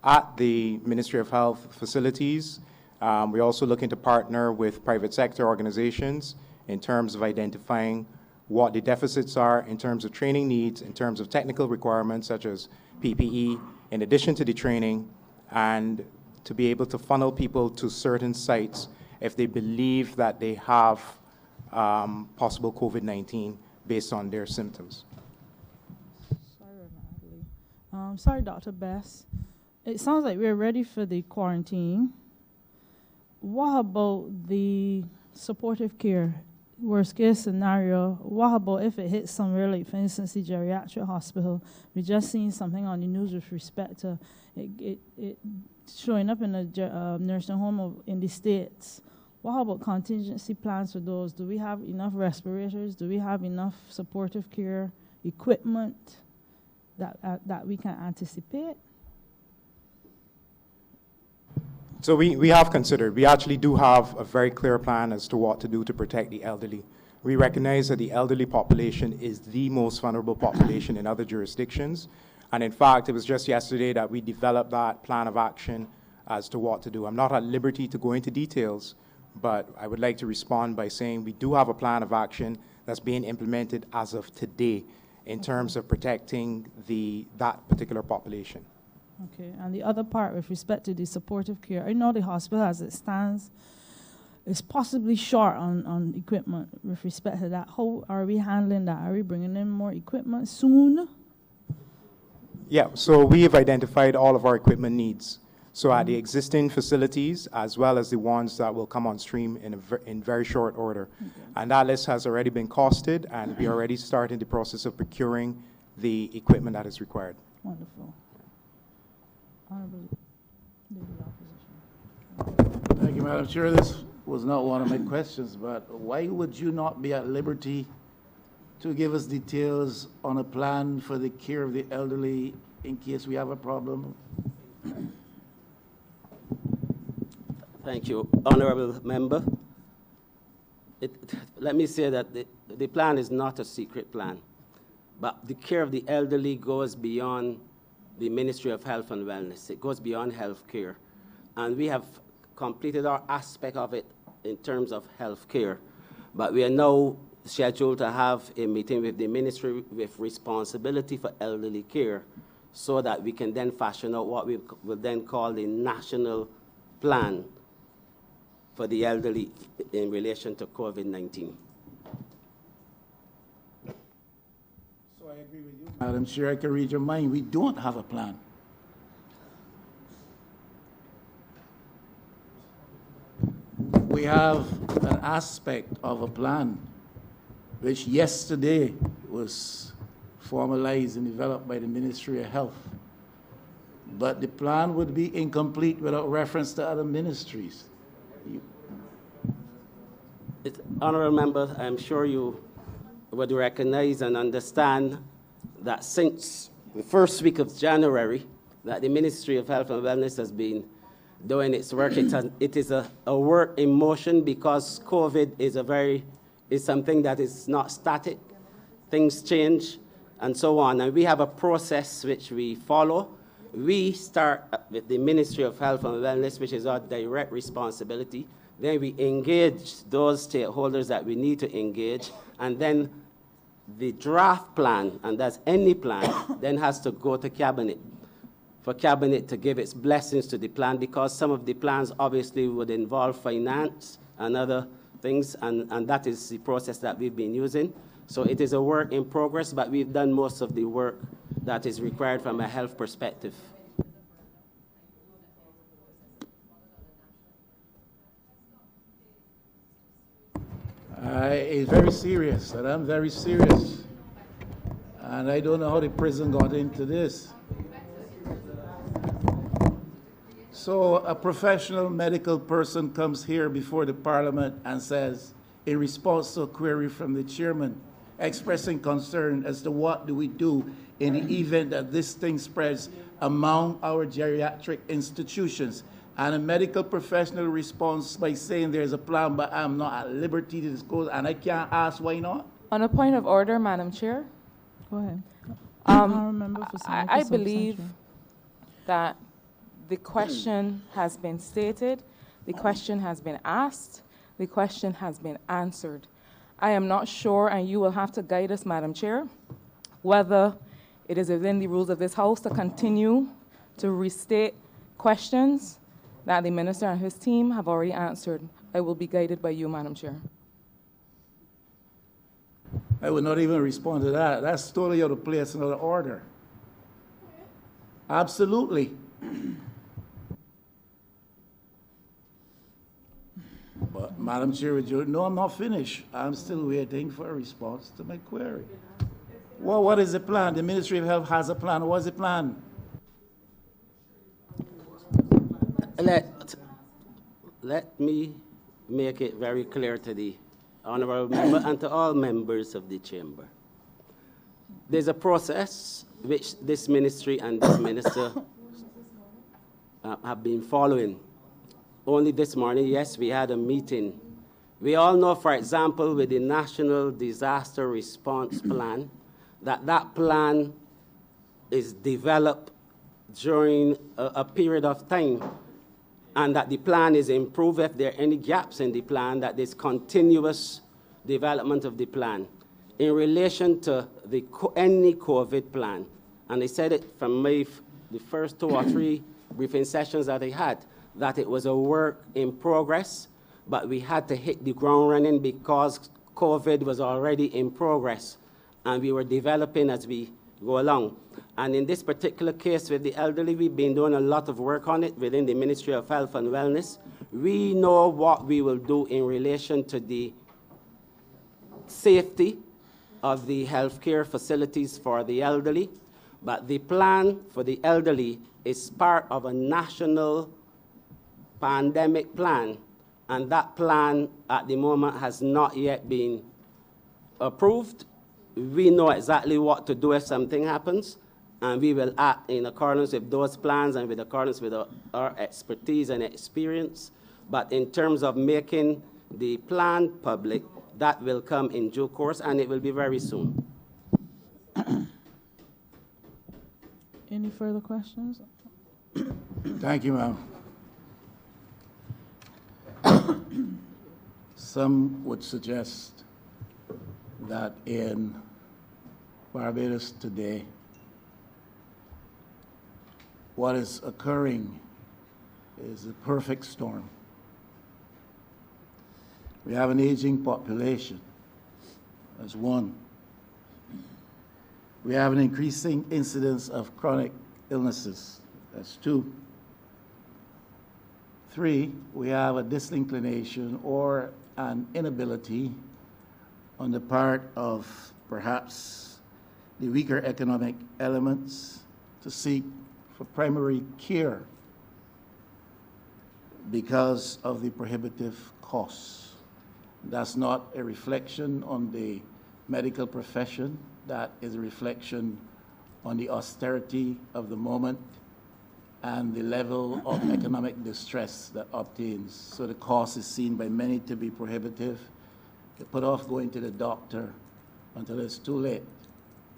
[SPEAKER 13] at the Ministry of Health facilities. We're also looking to partner with private sector organizations in terms of identifying what the deficits are in terms of training needs, in terms of technical requirements such as PPE, in addition to the training, and to be able to funnel people to certain sites if they believe that they have possible COVID-19 based on their symptoms.
[SPEAKER 2] Sorry, Dr. Bess. It sounds like we're ready for the quarantine. What about the supportive care? Worst case scenario, what about if it hits somewhere like, for instance, the geriatric hospital? We just seen something on the news with respect to it showing up in a nursing home in the States. What about contingency plans for those? Do we have enough respirators? Do we have enough supportive care equipment that we can anticipate?
[SPEAKER 13] So we have considered, we actually do have a very clear plan as to what to do to protect the elderly. We recognize that the elderly population is the most vulnerable population in other jurisdictions. And in fact, it was just yesterday that we developed that plan of action as to what to do. I'm not at liberty to go into details, but I would like to respond by saying we do have a plan of action that's being implemented as of today in terms of protecting that particular population.
[SPEAKER 2] Okay, and the other part with respect to the supportive care, I know the hospital as it stands is possibly short on equipment with respect to that. How are we handling that? Are we bringing in more equipment soon?
[SPEAKER 13] Yeah, so we have identified all of our equipment needs. So at the existing facilities, as well as the ones that will come on stream in very short order. Okay. And that list has already been costed, and we are already starting the process of procuring the equipment that is required.
[SPEAKER 2] Wonderful. Honorable Leader of the Opposition.
[SPEAKER 12] Thank you, Madam Chair. This was not one of my questions, but why would you not be at liberty to give us details on a plan for the care of the elderly in case we have a problem?
[SPEAKER 4] Thank you, honorable member. Let me say that the plan is not a secret plan, but the care of the elderly goes beyond the Ministry of Health and Wellness. It goes beyond health care. And we have completed our aspect of it in terms of health care. But we are now scheduled to have a meeting with the ministry with responsibility for elderly care so that we can then fashion out what we will then call the national plan for the elderly in relation to COVID-19.
[SPEAKER 12] So I agree with you, Madam Chair. I can read your mind. We don't have a plan. We have an aspect of a plan which yesterday was formalized and developed by the Ministry of Health. But the plan would be incomplete without reference to other ministries.
[SPEAKER 4] Honourable Member, I'm sure you would recognize and understand that since the first week of January, that the Ministry of Health and Wellness has been doing its work. It is a work in motion because COVID is something that is not static. Things change and so on. And we have a process which we follow. We start with the Ministry of Health and Wellness, which is our direct responsibility. Then we engage those stakeholders that we need to engage. And then the draft plan, and that's any plan, then has to go to Cabinet for Cabinet to give its blessings to the plan, because some of the plans obviously would involve finance and other things, and that is the process that we've been using. So it is a work in progress, but we've done most of the work that is required from a health perspective.
[SPEAKER 12] It's very serious, and I'm very serious. And I don't know how the prison got into this. So a professional medical person comes here before the Parliament and says, in response to a query from the chairman, expressing concern as to what do we do in the event that this thing spreads among our geriatric institutions. And a medical professional responds by saying there's a plan, but I'm not at liberty to disclose, and I can't ask why not.
[SPEAKER 6] On a point of order, Madam Chair.
[SPEAKER 2] Go ahead.
[SPEAKER 6] I believe that the question has been stated, the question has been asked, the question has been answered. I am not sure, and you will have to guide us, Madam Chair, whether it is within the rules of this House to continue to restate questions that the minister and his team have already answered. I will be guided by you, Madam Chair.
[SPEAKER 12] I would not even respond to that. That's totally out of place and out of order. Absolutely. But, Madam Chair, would you, no, I'm not finished. I'm still waiting for a response to my query. Well, what is the plan? The Ministry of Health has a plan. What's the plan?
[SPEAKER 4] Let me make it very clear to the honorable member and to all members of the chamber. There's a process which this ministry and this minister have been following. Only this morning, yes, we had a meeting. We all know, for example, with the National Disaster Response Plan, that plan is developed during a period of time, and that the plan is improved. If there are any gaps in the plan, that there's continuous development of the plan. In relation to any COVID plan, and I said it from the first 2 or 3 briefing sessions that I had, that it was a work in progress, but we had to hit the ground running because COVID was already in progress, and we were developing as we go along. And in this particular case with the elderly, we've been doing a lot of work on it within the Ministry of Health and Wellness. We know what we will do in relation to the safety of the healthcare facilities for the elderly, but the plan for the elderly is part of a national pandemic plan, and that plan at the moment has not yet been approved. We know exactly what to do if something happens, and we will act in accordance with those plans and with accordance with our expertise and experience. But in terms of making the plan public, that will come in due course, and it will be very soon.
[SPEAKER 2] Any further questions?
[SPEAKER 12] Thank you, ma'am. Some would suggest that in Barbados today, what is occurring is a perfect storm. We have an aging population, that's one. We have an increasing incidence of chronic illnesses, that's 2. 3, we have a disinclination or an inability on the part of perhaps the weaker economic elements to seek for primary care because of the prohibitive costs. That's not a reflection on the medical profession. That is a reflection on the austerity of the moment and the level of economic distress that obtains. So the cost is seen by many to be prohibitive. They put off going to the doctor until it's too late.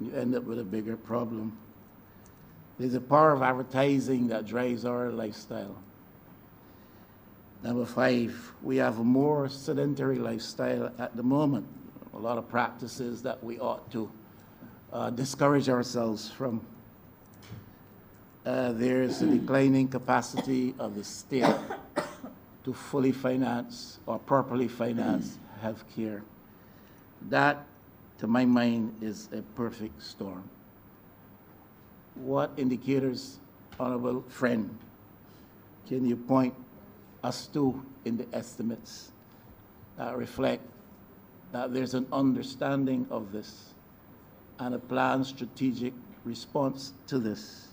[SPEAKER 12] You end up with a bigger problem. There's a power of advertising that drives our lifestyle. Number 5, we have a more sedentary lifestyle at the moment. A lot of practices that we ought to discourage ourselves from. There's a declining capacity of the state to fully finance or properly finance health care. That, to my mind, is a perfect storm. What indicators, honorable friend, can you point us to in the estimates that reflect that there's an understanding of this and a planned strategic response to this?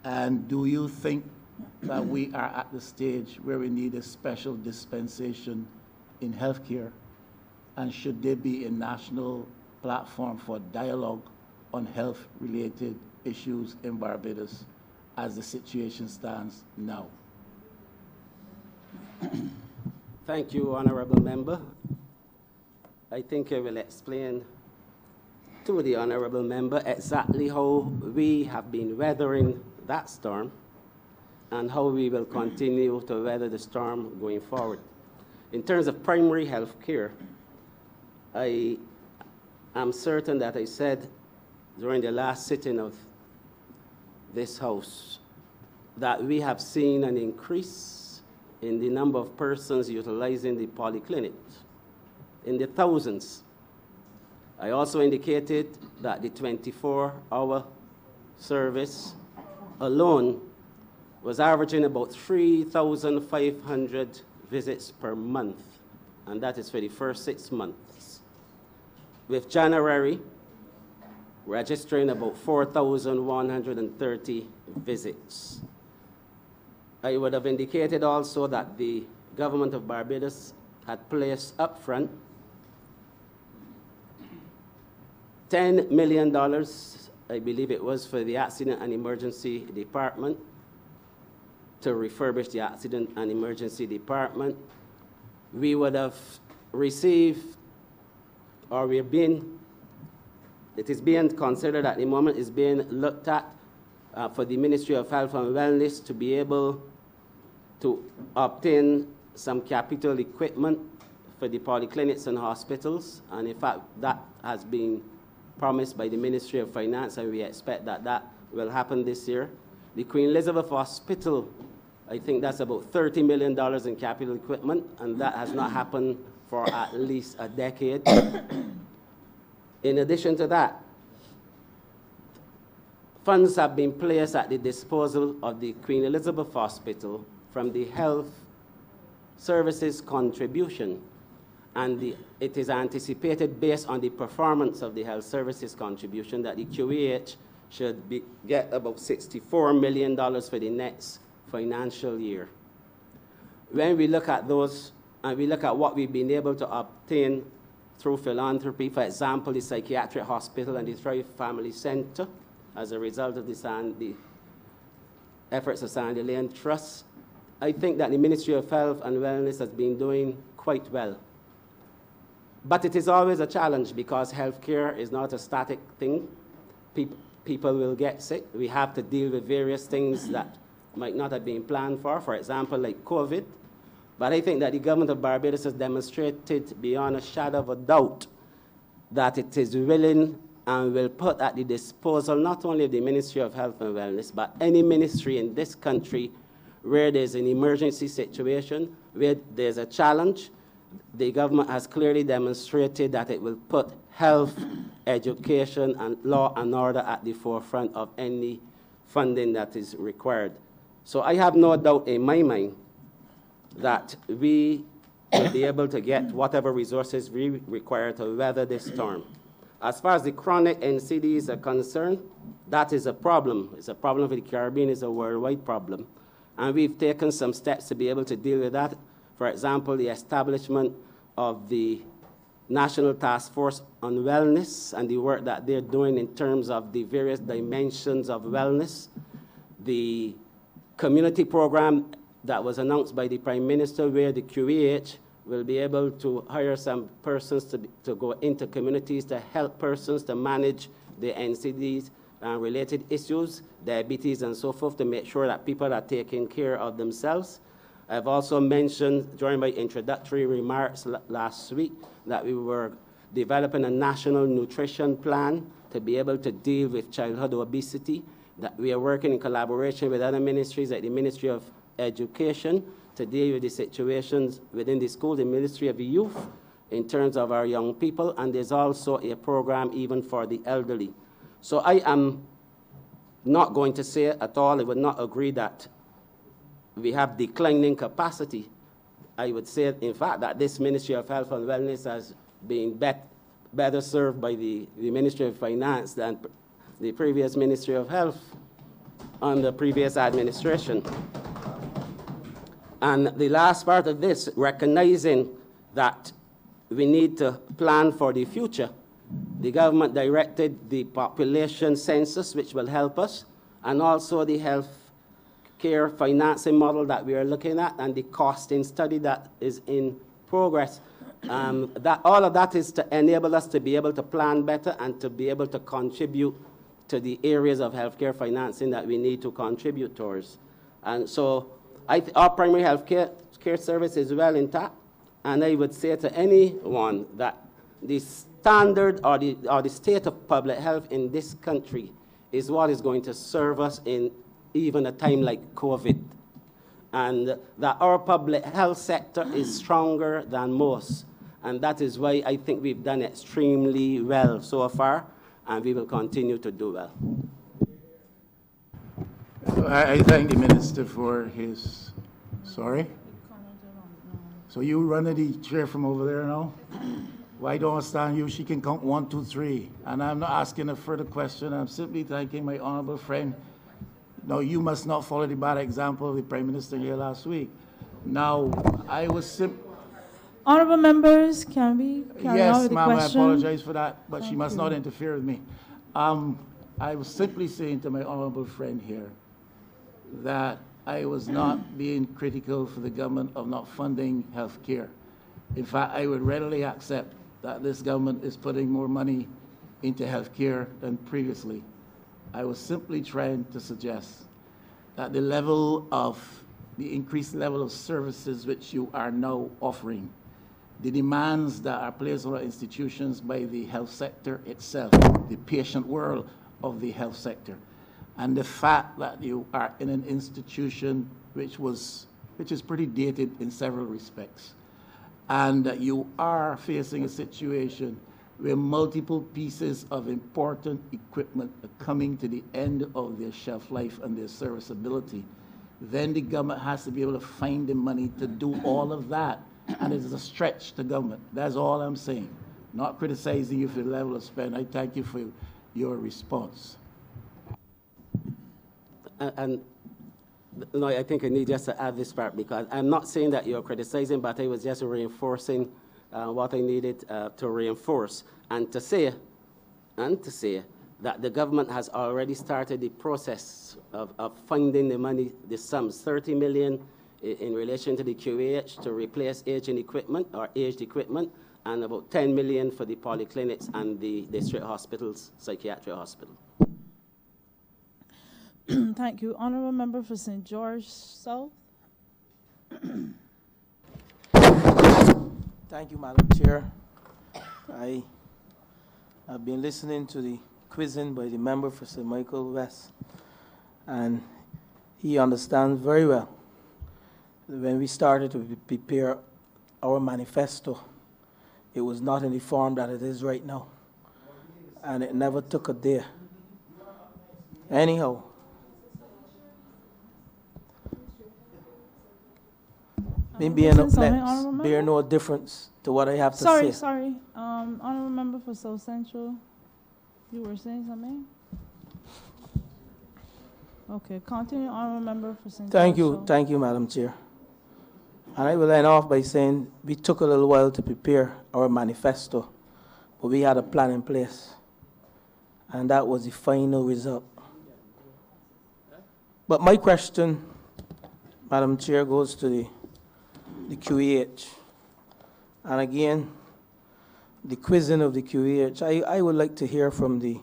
[SPEAKER 12] And do you think that we are at the stage where we need a special dispensation in healthcare? And should there be a national platform for dialogue on health-related issues in Barbados as the situation stands now?
[SPEAKER 4] Thank you, honorable member. I think I will explain to the honorable member exactly how we have been weathering that storm and how we will continue to weather the storm going forward. In terms of primary health care, I am certain that I said during the last sitting of this House that we have seen an increase in the number of persons utilizing the polyclinic in the thousands. I also indicated that the 24-hour service alone was averaging about 3,500 visits per month, and that is for the first 6 months. With January registering about 4,130 visits. I would have indicated also that the government of Barbados had placed upfront $10 million, I believe it was, for the Accident and Emergency Department, to refurbish the Accident and Emergency Department. We would have received, or we've been, it is being considered at the moment, is being looked at for the Ministry of Health and Wellness to be able to obtain some capital equipment for the polyclinics and hospitals. And in fact, that has been promised by the Ministry of Finance, and we expect that that will happen this year. The Queen Elizabeth Hospital, I think that's about $30 million in capital equipment, and that has not happened for at least a decade. In addition to that, funds have been placed at the disposal of the Queen Elizabeth Hospital from the health services contribution, and it is anticipated, based on the performance of the health services contribution, that the QEH should get about $64 million for the next financial year. When we look at those, and we look at what we've been able to obtain through philanthropy, for example, the Psychiatric Hospital and the Thrive Family Center, as a result of the efforts of Sandy Lane Trust, I think that the Ministry of Health and Wellness has been doing quite well. But it is always a challenge, because healthcare is not a static thing. People will get sick. We have to deal with various things that might not have been planned for example, like COVID. But I think that the government of Barbados has demonstrated beyond a shadow of a doubt that it is willing and will put at the disposal not only of the Ministry of Health and Wellness, but any ministry in this country where there's an emergency situation, where there's a challenge. The government has clearly demonstrated that it will put health, education, and law and order at the forefront of any funding that is required. So I have no doubt in my mind that we will be able to get whatever resources we require to weather this storm. As far as the chronic NCDs are concerned, that is a problem. It's a problem for the Caribbean. It's a worldwide problem. And we've taken some steps to be able to deal with that. For example, the establishment of the National Task Force on Wellness and the work that they're doing in terms of the various dimensions of wellness. The community program that was announced by the Prime Minister, where the QEH will be able to hire some persons to go into communities to help persons to manage the NCDs and related issues, diabetes and so forth, to make sure that people are taking care of themselves. I've also mentioned during my introductory remarks last week that we were developing a national nutrition plan to be able to deal with childhood obesity, that we are working in collaboration with other ministries like the Ministry of Education to deal with the situations within the school, the Ministry of Youth, in terms of our young people, and there's also a program even for the elderly. So I am not going to say at all, I would not agree that we have declining capacity. I would say, in fact, that this Ministry of Health and Wellness has been better served by the Ministry of Finance than the previous Ministry of Health under previous administration. And the last part of this, recognizing that we need to plan for the future, the government directed the population census, which will help us, and also the health care financing model that we are looking at, and the costing study that is in progress. All of that is to enable us to be able to plan better and to be able to contribute to the areas of healthcare financing that we need to contribute towards. And so our primary health care service is well intact, and I would say to anyone that the standard or the state of public health in this country is what is going to serve us in even a time like COVID. And that our public health sector is stronger than most. And that is why I think we've done extremely well so far, and we will continue to do well.
[SPEAKER 12] I thank the minister for his, sorry? So you running the chair from over there now? Why don't I stand you? She can count 1, 2, 3. And I'm not asking a further question. I'm simply thanking my honorable friend. No, you must not follow the bad example of the Prime Minister here last week. Now, I was
[SPEAKER 2] Honorable members, can we carry on
[SPEAKER 12] yes,
[SPEAKER 2] with the
[SPEAKER 12] ma'am, I
[SPEAKER 2] question?
[SPEAKER 12] apologize for that, but she
[SPEAKER 2] Thank
[SPEAKER 12] must
[SPEAKER 2] you.
[SPEAKER 12] not interfere with me. I was simply saying to my honorable friend here that I was not being critical for the government of not funding health care. In fact, I would readily accept that this government is putting more money into health care than previously. I was simply trying to suggest that the increased level of services which you are now offering, the demands that are placed on our institutions by the health sector itself, the patient world of the health sector, and the fact that you are in an institution which is pretty dated in several respects, and that you are facing a situation where multiple pieces of important equipment are coming to the end of their shelf life and their serviceability, then the government has to be able to find the money to do all of that. And it is a stretch to government. That's all I'm saying. Not criticizing you for the level of spend. I thank you for your response.
[SPEAKER 4] And no, I think I need just to add this part, because I'm not saying that you're criticizing, but I was just reinforcing what I needed to reinforce, and to say that the government has already started the process of funding the money, the sums, 30 million in relation to the QAH to replace aging equipment or aged equipment, and about 10 million for the polyclinics and the district hospitals, psychiatric hospital.
[SPEAKER 2] Thank you. Honorable member for St. George South.
[SPEAKER 14] Thank you, Madam Chair. I have been listening to the quizzing by the member for St. Michael West, and he understands very well. When we started to prepare our manifesto, it was not in the form that it is right now, and it never took a day. Anyhow, maybe bear no difference to what I have to say.
[SPEAKER 2] Sorry. Honorable member for South Central, you were saying something? Okay, continue, honorable member for St.
[SPEAKER 14] Thank you, Madam Chair. And I will end off by saying we took a little while to prepare our manifesto, but we had a plan in place, and that was the final result. But my question, Madam Chair, goes to the QAH. And again, the quizzing of the QAH, I would like to hear from the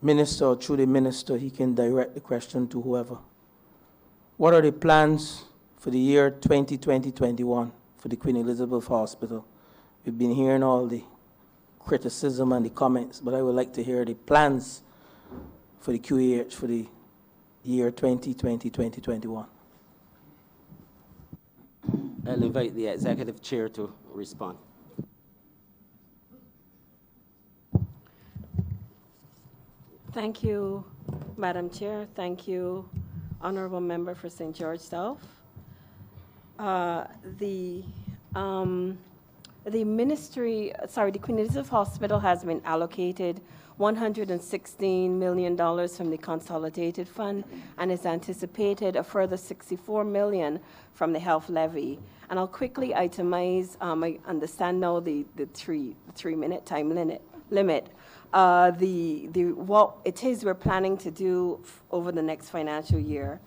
[SPEAKER 14] minister, or through the minister, he can direct the question to whoever. What are the plans for the year 2020-21 for the Queen Elizabeth Hospital? We've been hearing all the criticism and the comments, but I would like to hear the plans for the QAH for the year 2020-2021.
[SPEAKER 4] I'll invite the executive chair to respond.
[SPEAKER 9] Thank you, Madam Chair. Thank you, Honorable Member for St. George South. The Queen Elizabeth Hospital has been allocated $116 million from the Consolidated Fund, and is anticipated a further $64 million from the health levy. And I'll quickly itemize, I understand now the three-minute time limit. What it is we're planning to do over the next financial year.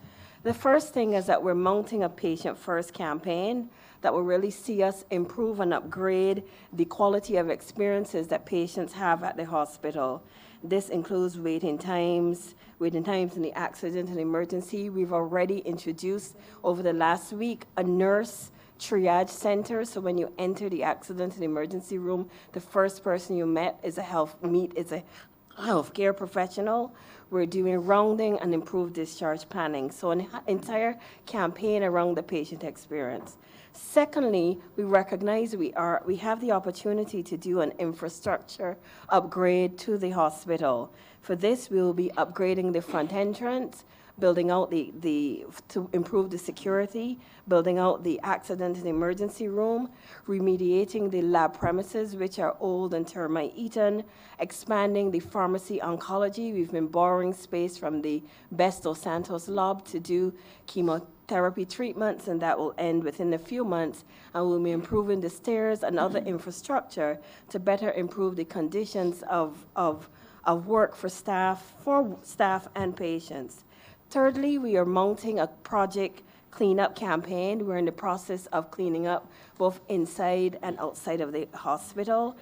[SPEAKER 9] The first thing is that we're mounting a patient first campaign that will really see us improve and upgrade the quality of experiences that patients have at the hospital. This includes waiting times in the accident and emergency. We've already introduced over the last week a nurse triage center. So when you enter the accident and emergency room, the first person you meet is a healthcare professional. We're doing rounding and improved discharge planning. So an entire campaign around the patient experience. Secondly, we recognize we have the opportunity to do an infrastructure upgrade to the hospital. For this, we will be upgrading the front entrance, building out to improve the security, building out the accident and emergency room, remediating the lab premises, which are old and termite-eaten, expanding the pharmacy oncology. We've been borrowing space from the Best Dos Santos lab to do chemotherapy treatments, and that will end within a few months. And we'll be improving the stairs and other infrastructure to better improve the conditions of work for staff and patients. Thirdly, we are mounting a project cleanup campaign. We're in the process of cleaning up both inside and outside of the hospital.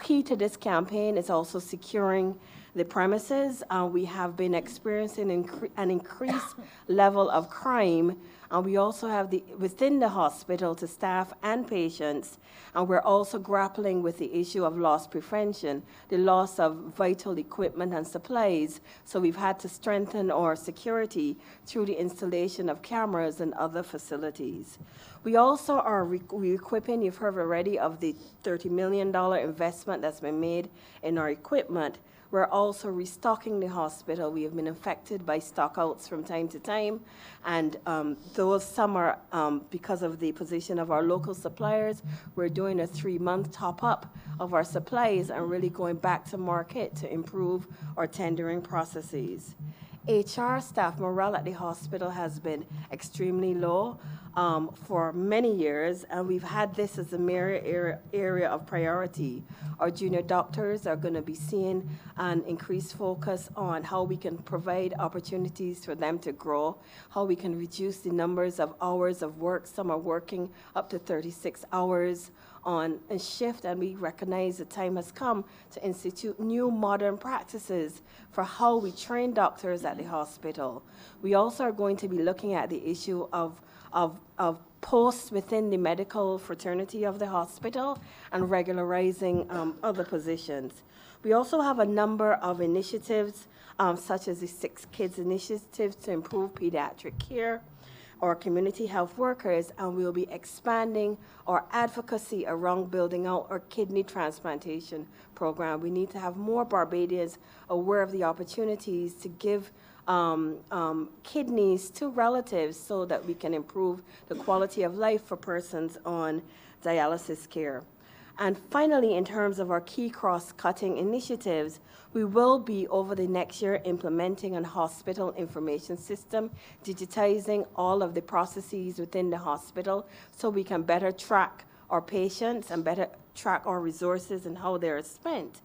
[SPEAKER 9] Key to this campaign is also securing the premises. We have been experiencing an increased level of crime, and we also have within the hospital to staff and patients, and we're also grappling with the issue of loss prevention, the loss of vital equipment and supplies. So we've had to strengthen our security through the installation of cameras and other facilities. We also are re-equipping, you've heard already of the $30 million investment that's been made in our equipment. We're also restocking the hospital. We have been affected by stockouts from time to time, and some are because of the position of our local suppliers. We're doing a 3-month top-up of our supplies and really going back to market to improve our tendering processes. HR staff morale at the hospital has been extremely low for many years, and we've had this as a major area of priority. Our junior doctors are going to be seeing an increased focus on how we can provide opportunities for them to grow, how we can reduce the numbers of hours of work. Some are working up to 36 hours on a shift, and we recognize the time has come to institute new modern practices for how we train doctors at the hospital. We also are going to be looking at the issue of posts within the medical fraternity of the hospital and regularizing other positions. We also have a number of initiatives, such as the 6 Kids Initiative to improve pediatric care, our community health workers, and we'll be expanding our advocacy around building out our kidney transplantation program. We need to have more Barbadians aware of the opportunities to give kidneys to relatives so that we can improve the quality of life for persons on dialysis care. And finally, in terms of our key cross-cutting initiatives, we will be over the next year implementing a hospital information system, digitizing all of the processes within the hospital so we can better track our patients and better track our resources and how they're spent.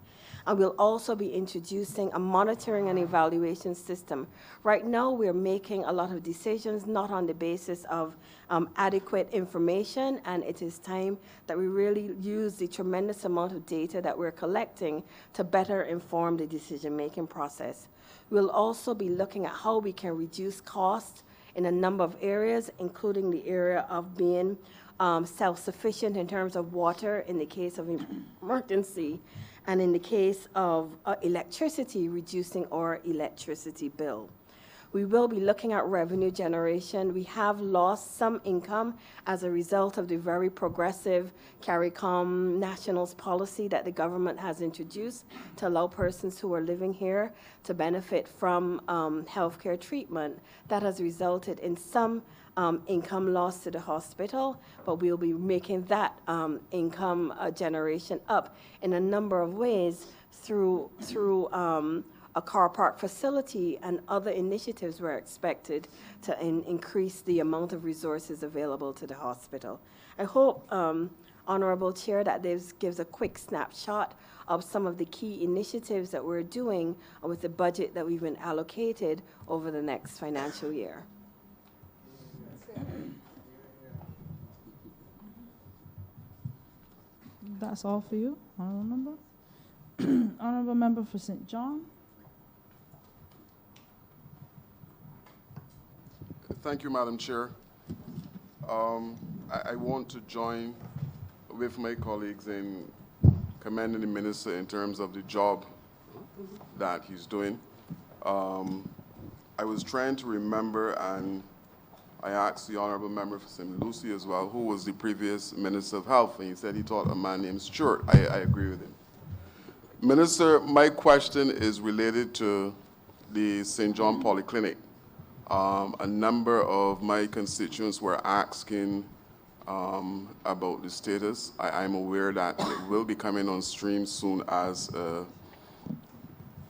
[SPEAKER 9] And we'll also be introducing a monitoring and evaluation system. Right now, we're making a lot of decisions not on the basis of adequate information, and it is time that we really use the tremendous amount of data that we're collecting to better inform the decision-making process. We'll also be looking at how we can reduce costs in a number of areas, including the area of being self-sufficient in terms of water in the case of emergency, and in the case of electricity, reducing our electricity bill. We will be looking at revenue generation. We have lost some income as a result of the very progressive CARICOM Nationals policy that the government has introduced to allow persons who are living here to benefit from healthcare treatment. That has resulted in some income loss to the hospital, but we'll be making that income generation up in a number of ways through a car park facility and other initiatives were expected to increase the amount of resources available to the hospital. I hope, Honorable Chair, that this gives a quick snapshot of some of the key initiatives that we're doing with the budget that we've been allocated over the next financial year.
[SPEAKER 2] That's all for you, Honorable Member. Honorable Member for St. John.
[SPEAKER 15] Thank you, Madam Chair. I want to join with my colleagues in commending the Minister in terms of the job that he's doing. I was trying to remember, and I asked the honorable member for St. Lucie as well, who was the previous Minister of Health, and he said he thought a man named Stewart. I agree with him. Minister, my question is related to the St. John Polyclinic. A number of my constituents were asking about the status. I'm aware that it will be coming on stream soon as a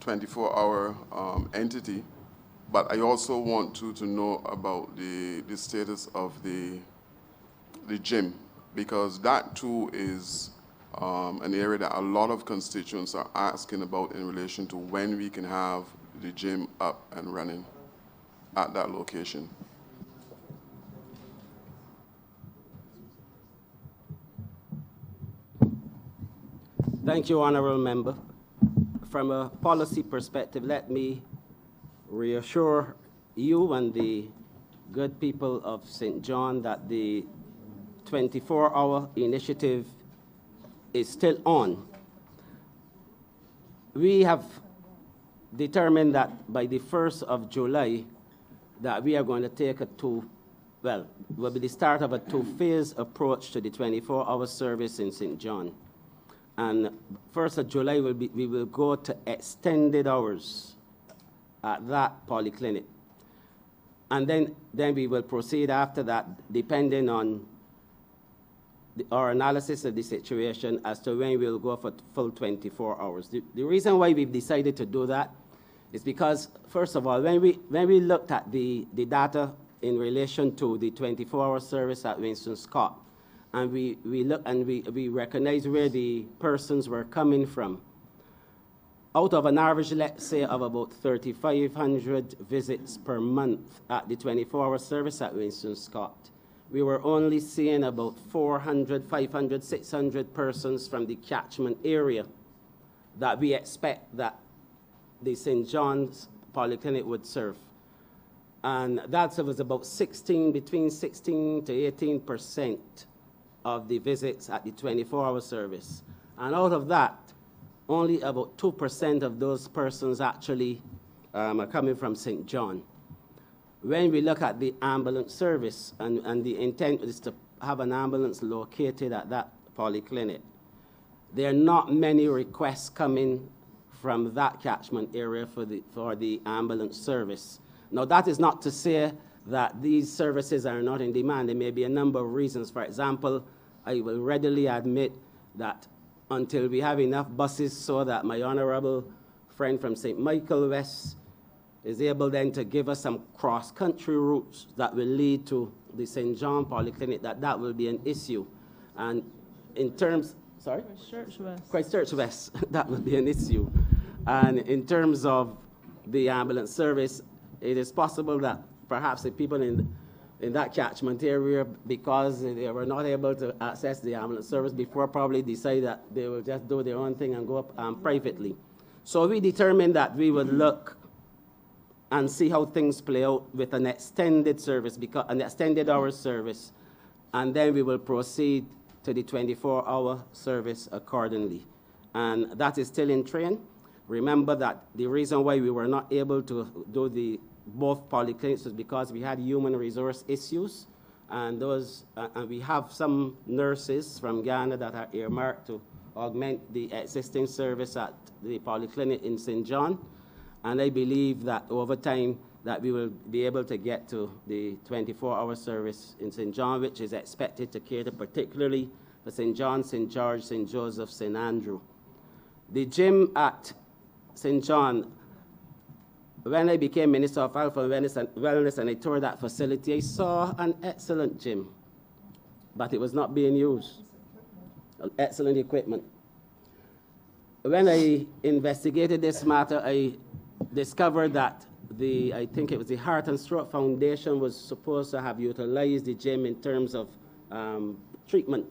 [SPEAKER 15] 24-hour entity, but I also want to know about the status of the gym, because that too is an area that a lot of constituents are asking about in relation to when we can have the gym up and running at that location.
[SPEAKER 4] Thank you, honorable member. From a policy perspective, let me reassure you and the good people of St. John that the 24-hour initiative is still on. We have determined that by the 1st of July, that we are going to take will be the start of a two-phase approach to the 24-hour service in St. John. And 1st of July, we will go to extended hours at that polyclinic. And then we will proceed after that, depending on our analysis of the situation as to when we'll go for full 24 hours. The reason why we've decided to do that is because, first of all, when we looked at the data in relation to the 24-hour service at Winston Scott, and we look and we recognize where the persons were coming from. Out of an average, let's say, of about 3,500 visits per month at the 24-hour service at Winston Scott, we were only seeing about 400, 500, 600 persons from the catchment area that we expect that the St. John's Polyclinic would serve. And that was about between 16 to 18% of the visits at the 24-hour service. And out of that, only about 2% of those persons actually are coming from St. John. When we look at the ambulance service, and the intent is to have an ambulance located at that polyclinic, there are not many requests coming from that catchment area for the ambulance service. Now, that is not to say that these services are not in demand. There may be a number of reasons. For example, I will readily admit that until we have enough buses so that my honorable friend from St. Michael West is able then to give us some cross-country routes that will lead to the St. John Polyclinic, that will be an issue. And in terms, sorry? Christchurch West, that will be an issue. And in terms of the ambulance service, it is possible that perhaps the people in that catchment area, because they were not able to access the ambulance service before, probably decide that they will just do their own thing and go up privately. So we determined that we would look and see how things play out with an extended service, an extended hour service, and then we will proceed to the 24-hour service accordingly. And that is still in train. Remember that the reason why we were not able to do both polyclinics was because we had human resource issues, and we have some nurses from Ghana that are earmarked to augment the existing service at the polyclinic in St. John. And I believe that over time that we will be able to get to the 24-hour service in St. John, which is expected to cater particularly for St. John, St. George, St. Joseph, St. Andrew. The gym at St. John, when I became Minister of Health and Wellness and I toured that facility, I saw an excellent gym, but it was not being used. Excellent equipment. When I investigated this matter, I discovered that I think it was the Heart and Stroke Foundation was supposed to have utilized the gym in terms of treatment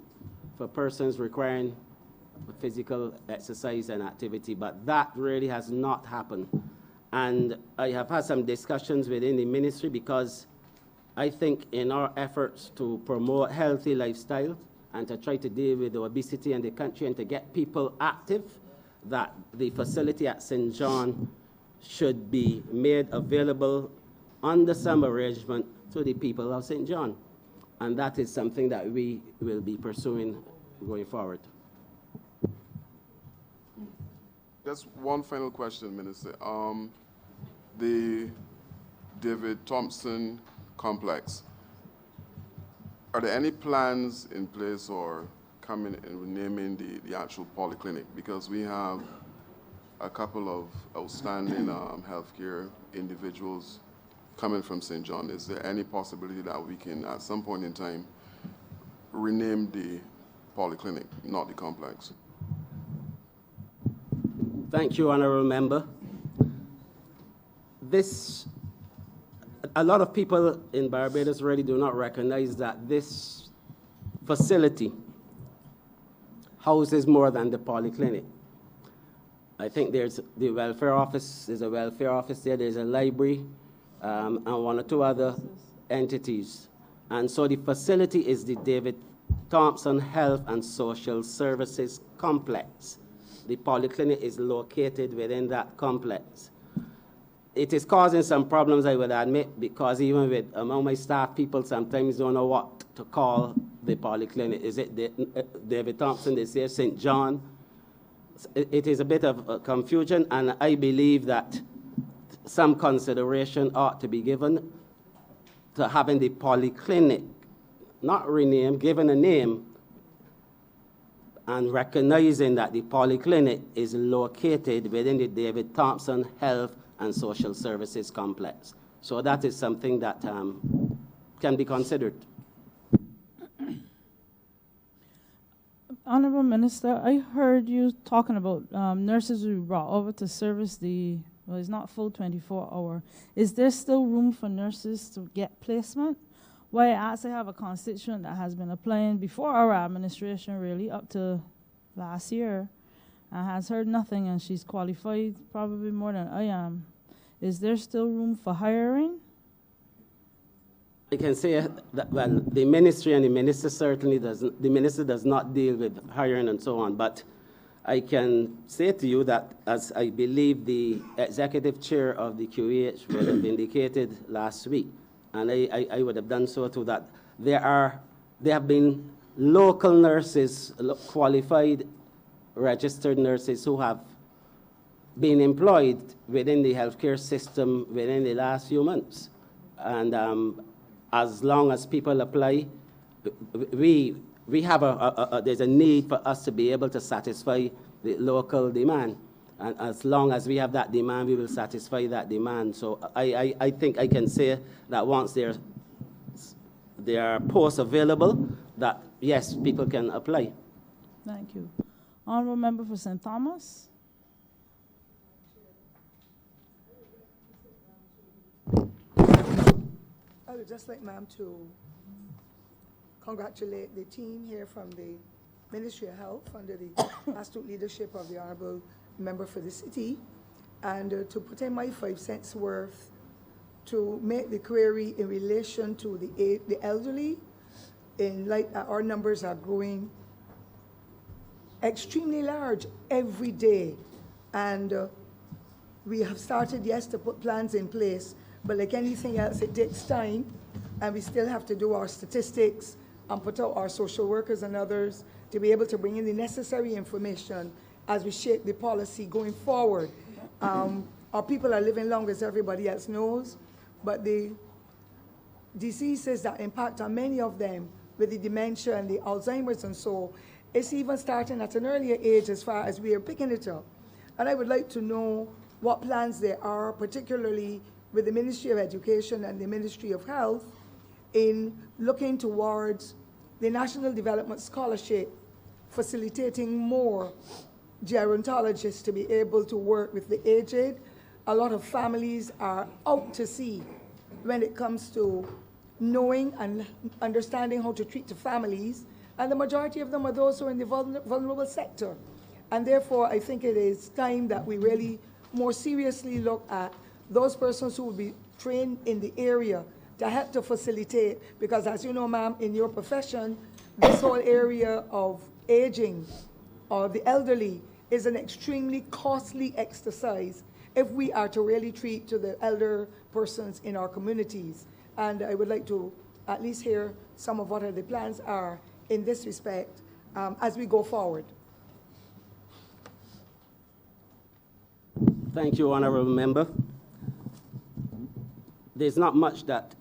[SPEAKER 4] for persons requiring physical exercise and activity, but that really has not happened. And I have had some discussions within the ministry because I think in our efforts to promote healthy lifestyle and to try to deal with the obesity in the country and to get people active, that the facility at St. John should be made available under some arrangement to the people of St. John. And that is something that we will be pursuing going forward.
[SPEAKER 15] Just one final question, Minister. The David Thompson complex, are there any plans in place or coming and naming the actual polyclinic? Because we have a couple of outstanding healthcare individuals coming from St. John. Is there any possibility that we can, at some point in time, rename the polyclinic, not the complex?
[SPEAKER 4] Thank you, Honorable Member. A lot of people in Barbados really do not recognize that this facility houses more than the polyclinic. I think there's the welfare office, there's a welfare office there, there's a library, and one or two other entities. And so the facility is the David Thompson Health and Social Services Complex. The polyclinic is located within that complex. It is causing some problems, I would admit, because even with among my staff, people sometimes don't know what to call the polyclinic. Is it David Thompson? They say St. John. It is a bit of confusion, and I believe that some consideration ought to be given to having the polyclinic, not renamed, given a name, and recognizing that the polyclinic is located within the David Thompson Health and Social Services Complex. So that is something that can be considered.
[SPEAKER 2] Honorable Minister, I heard you talking about nurses we brought over to service well, it's not full 24-hour. Is there still room for nurses to get placement? Why I actually have a constituent that has been applying before our administration, really, up to last year, and has heard nothing, and she's qualified probably more than I am. Is there still room for hiring?
[SPEAKER 4] I can say that, well, the ministry and the minister certainly doesn't, the minister does not deal with hiring and so on, but I can say to you that, as I believe the executive chair of the QEH would have indicated last week, and I would have done so too, that there have been local nurses, qualified registered nurses who have been employed within the healthcare system within the last few months. And as long as people apply, we have there's a need for us to be able to satisfy the local demand. And as long as we have that demand, we will satisfy that demand. So I think I can say that once there are posts available, that yes, people can apply.
[SPEAKER 2] Thank you. Honorable Member for St. Thomas.
[SPEAKER 16] I would just like, ma'am, to congratulate the team here from the Ministry of Health under the astute leadership of the Honorable Member for the City, and to put in my 5 cents worth to make the query in relation to the elderly, in light that our numbers are growing extremely large every day. And we have started, yes, to put plans in place, but like anything else, it takes time, and we still have to do our statistics and put out our social workers and others to be able to bring in the necessary information as we shape the policy going forward. Our people are living longer, as everybody else knows, but the diseases that impact on many of them with the dementia and the Alzheimer's and so, it's even starting at an earlier age as far as we are picking it up. And I would like to know what plans there are, particularly with the Ministry of Education and the Ministry of Health, in looking towards the National Development Scholarship, facilitating more gerontologists to be able to work with the aged. A lot of families are out to sea when it comes to knowing and understanding how to treat the families, and the majority of them are those who are in the vulnerable sector. And therefore, I think it is time that we really more seriously look at those persons who will be trained in the area to help to facilitate, because as you know, ma'am, in your profession, this whole area of aging or the elderly is an extremely costly exercise if we are to really treat to the elder persons in our communities. And I would like to at least hear some of what the plans are in this respect as we go forward.
[SPEAKER 4] Thank you, Honorable Member. There's not much that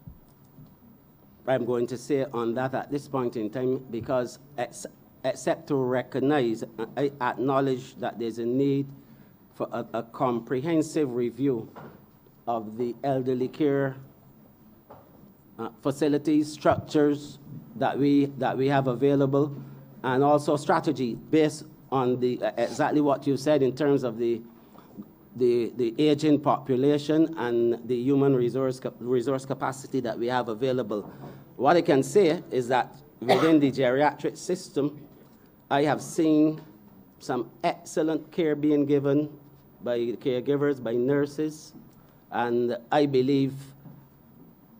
[SPEAKER 4] I'm going to say on that at this point in time, because except to recognize, I acknowledge that there's a need for a comprehensive review of the elderly care facilities, structures that we have available, and also strategy based on the exactly what you said in terms of the aging population and the human resource capacity that we have available. What I can say is that within the geriatric system, I have seen some excellent care being given by caregivers, by nurses, and I believe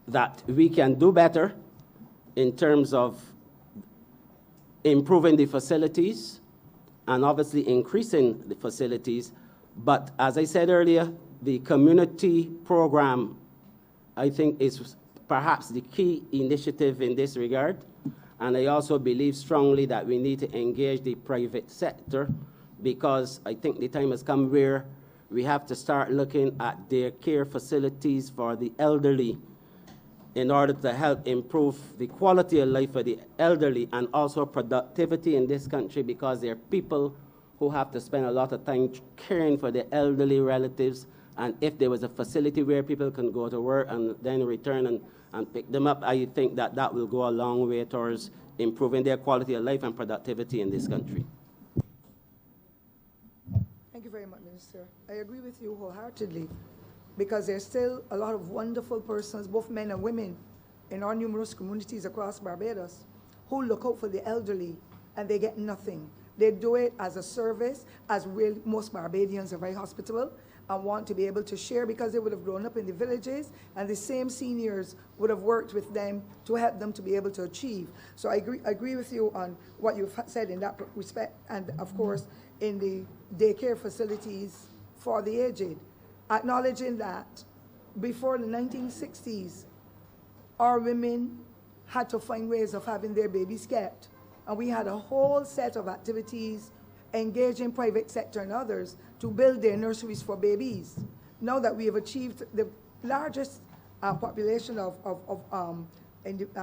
[SPEAKER 4] that we can do better in terms of improving the facilities and obviously increasing the facilities. But as I said earlier, the community program, I think, is perhaps the key initiative in this regard. And I also believe strongly that we need to engage the private sector, because I think the time has come where we have to start looking at their care facilities for the elderly in order to help improve the quality of life for the elderly and also productivity in this country, because there are people who have to spend a lot of time caring for their elderly relatives. And if there was a facility where people can go to work and then return and pick them up, I think that that will go a long way towards improving their quality of life and productivity in this country.
[SPEAKER 16] Thank you very much, Minister. I agree with you wholeheartedly, because there's still a lot of wonderful persons, both men and women, in our numerous communities across Barbados who look out for the elderly, and they get nothing. They do it as a service, as most Barbadians are very hospitable and want to be able to share, because they would have grown up in the villages, and the same seniors would have worked with them to help them to be able to achieve. So I agree with you on what you've said in that respect, and of course in the daycare facilities for the aged, acknowledging that before the 1960s, our women had to find ways of having their babies kept. And we had a whole set of activities engaging private sector and others to build their nurseries for babies. Now that we have achieved the largest population of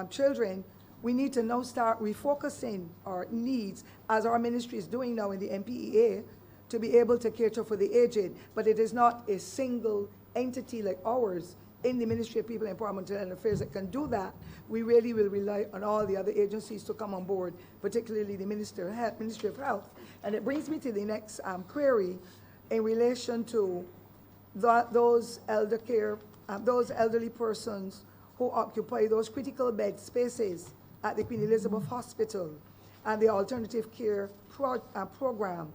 [SPEAKER 16] children, we need to now start refocusing our needs, as our ministry is doing now in the MPEA, to be able to cater for the aged. But it is not a single entity like ours in the Ministry of People Empowerment and Affairs that can do that. We really will rely on all the other agencies to come on board, particularly the Ministry of Health. And it brings me to the next query in relation to those elderly persons who occupy those critical bed spaces at the Queen Elizabeth Hospital and the alternative care program,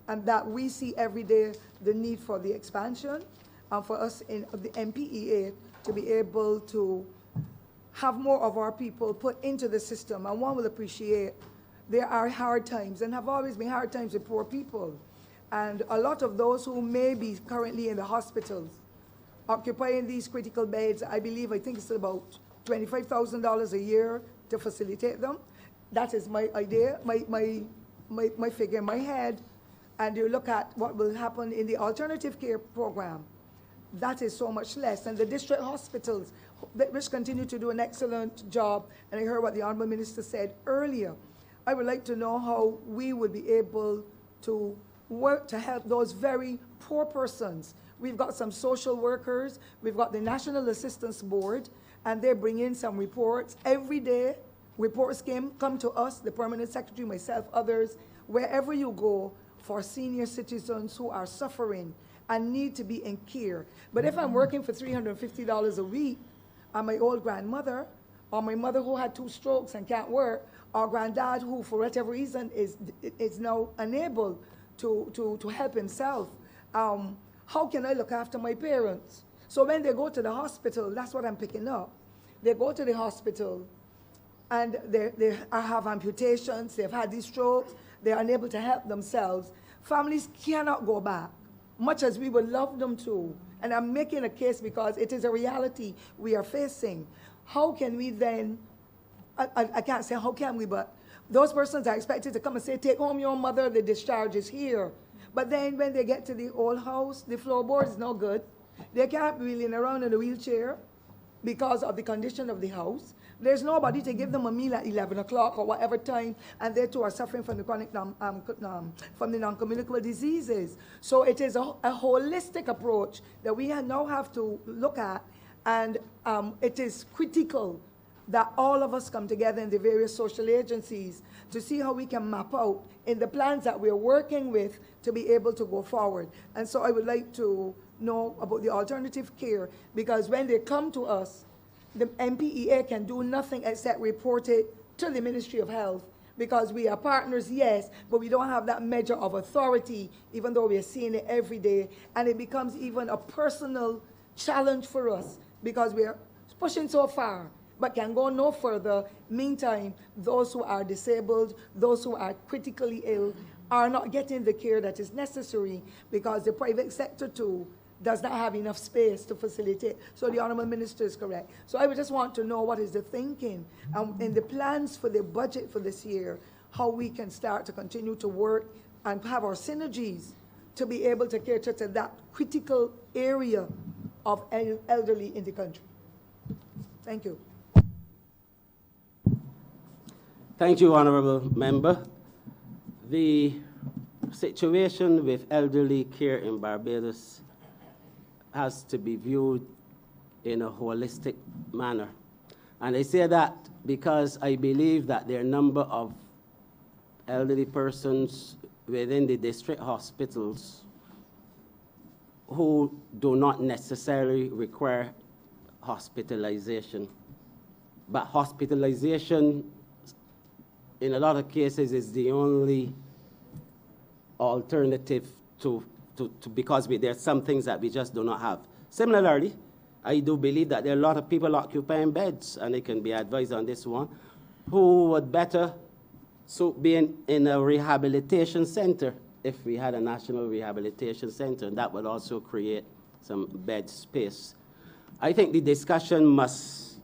[SPEAKER 16] and that we see every day the need for the expansion, and for us in the MPEA to be able to have more of our people put into the system. And one will appreciate there are hard times, and have always been hard times with poor people. And a lot of those who may be currently in the hospitals occupying these critical beds, I think it's about $25,000 a year to facilitate them. That is my idea, my figure in my head. And you look at what will happen in the alternative care program, that is so much less. And the district hospitals, which continue to do an excellent job, and I heard what the Honourable Minister said earlier, I would like to know how we would be able to work to help those very poor persons. We've got some social workers, we've got the National Assistance Board, and they bring in some reports. Every day, reports come to us, the Permanent Secretary, myself, others, wherever you go, for senior citizens who are suffering and need to be in care. But if I'm working for $350 a week, and my old grandmother, or my mother who had 2 strokes and can't work, or granddad who, for whatever reason, is now unable to help himself, how can I look after my parents? So when they go to the hospital, that's what I'm picking up. They go to the hospital, and they have amputations, they've had these strokes, they're unable to help themselves. Families cannot go back, much as we would love them to. And I'm making a case because it is a reality we are facing. How can we then, I can't say how can we, but those persons are expected to come and say, take home your mother, the discharge is here. But then when they get to the old house, the floorboard is no good. They can't be wheeling around in a wheelchair because of the condition of the house. There's nobody to give them a meal at 11 o'clock or whatever time, and they too are suffering from the chronic, from the non-communicable diseases. So it is a holistic approach that we now have to look at, and it is critical that all of us come together in the various social agencies to see how we can map out in the plans that we're working with to be able to go forward. And so I would like to know about the alternative care, because when they come to us, the MPEA can do nothing except report it to the Ministry of Health, because we are partners, yes, but we don't have that measure of authority, even though we are seeing it every day. And it becomes even a personal challenge for us because we are pushing so far, but can go no further. Meantime, those who are disabled, those who are critically ill, are not getting the care that is necessary because the private sector too does not have enough space to facilitate. So the Honourable Minister is correct. So I would just want to know what is the thinking in the plans for the budget for this year, how we can start to continue to work and have our synergies to be able to cater to that critical area of elderly in the country. Thank you.
[SPEAKER 4] Thank you, Honourable Member. The situation with elderly care in Barbados has to be viewed in a holistic manner. And I say that because I believe that there are a number of elderly persons within the district hospitals who do not necessarily require hospitalization. But hospitalization, in a lot of cases, is the only alternative to because there are some things that we just do not have. Similarly, I do believe that there are a lot of people occupying beds, and they can be advised on this one, who would better be in a rehabilitation center if we had a national rehabilitation center, and that would also create some bed space. I think the discussion must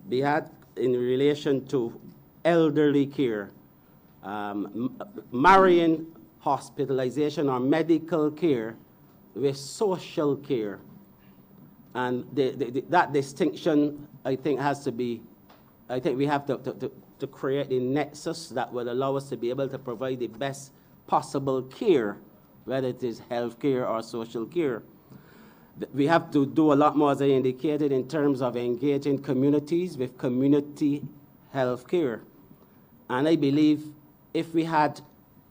[SPEAKER 4] be had in relation to elderly care, marrying hospitalization or medical care with social care. And that distinction, I think, has to be, I think we have to create a nexus that will allow us to be able to provide the best possible care, whether it is health care or social care. We have to do a lot more, as I indicated, in terms of engaging communities with community health care. And I believe if we had,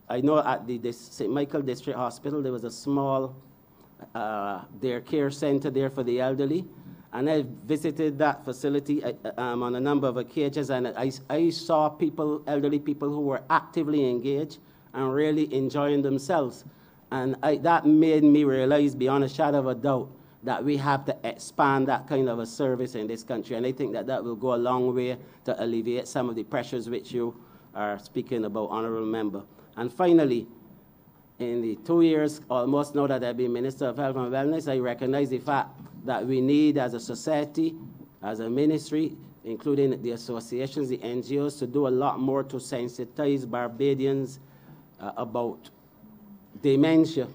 [SPEAKER 4] I know at the St. Michael District Hospital, there was a small their care center there for the elderly. And I visited that facility on a number of occasions, and I saw people, elderly people who were actively engaged and really enjoying themselves. And that made me realize beyond a shadow of a doubt that we have to expand that kind of a service in this country. And I think that will go a long way to alleviate some of the pressures which you are speaking about, Honourable Member. And finally, in the 2 years almost now that I've been Minister of Health and Wellness, I recognize the fact that we need, as a society, as a ministry, including the associations, the NGOs, to do a lot more to sensitize Barbadians about dementia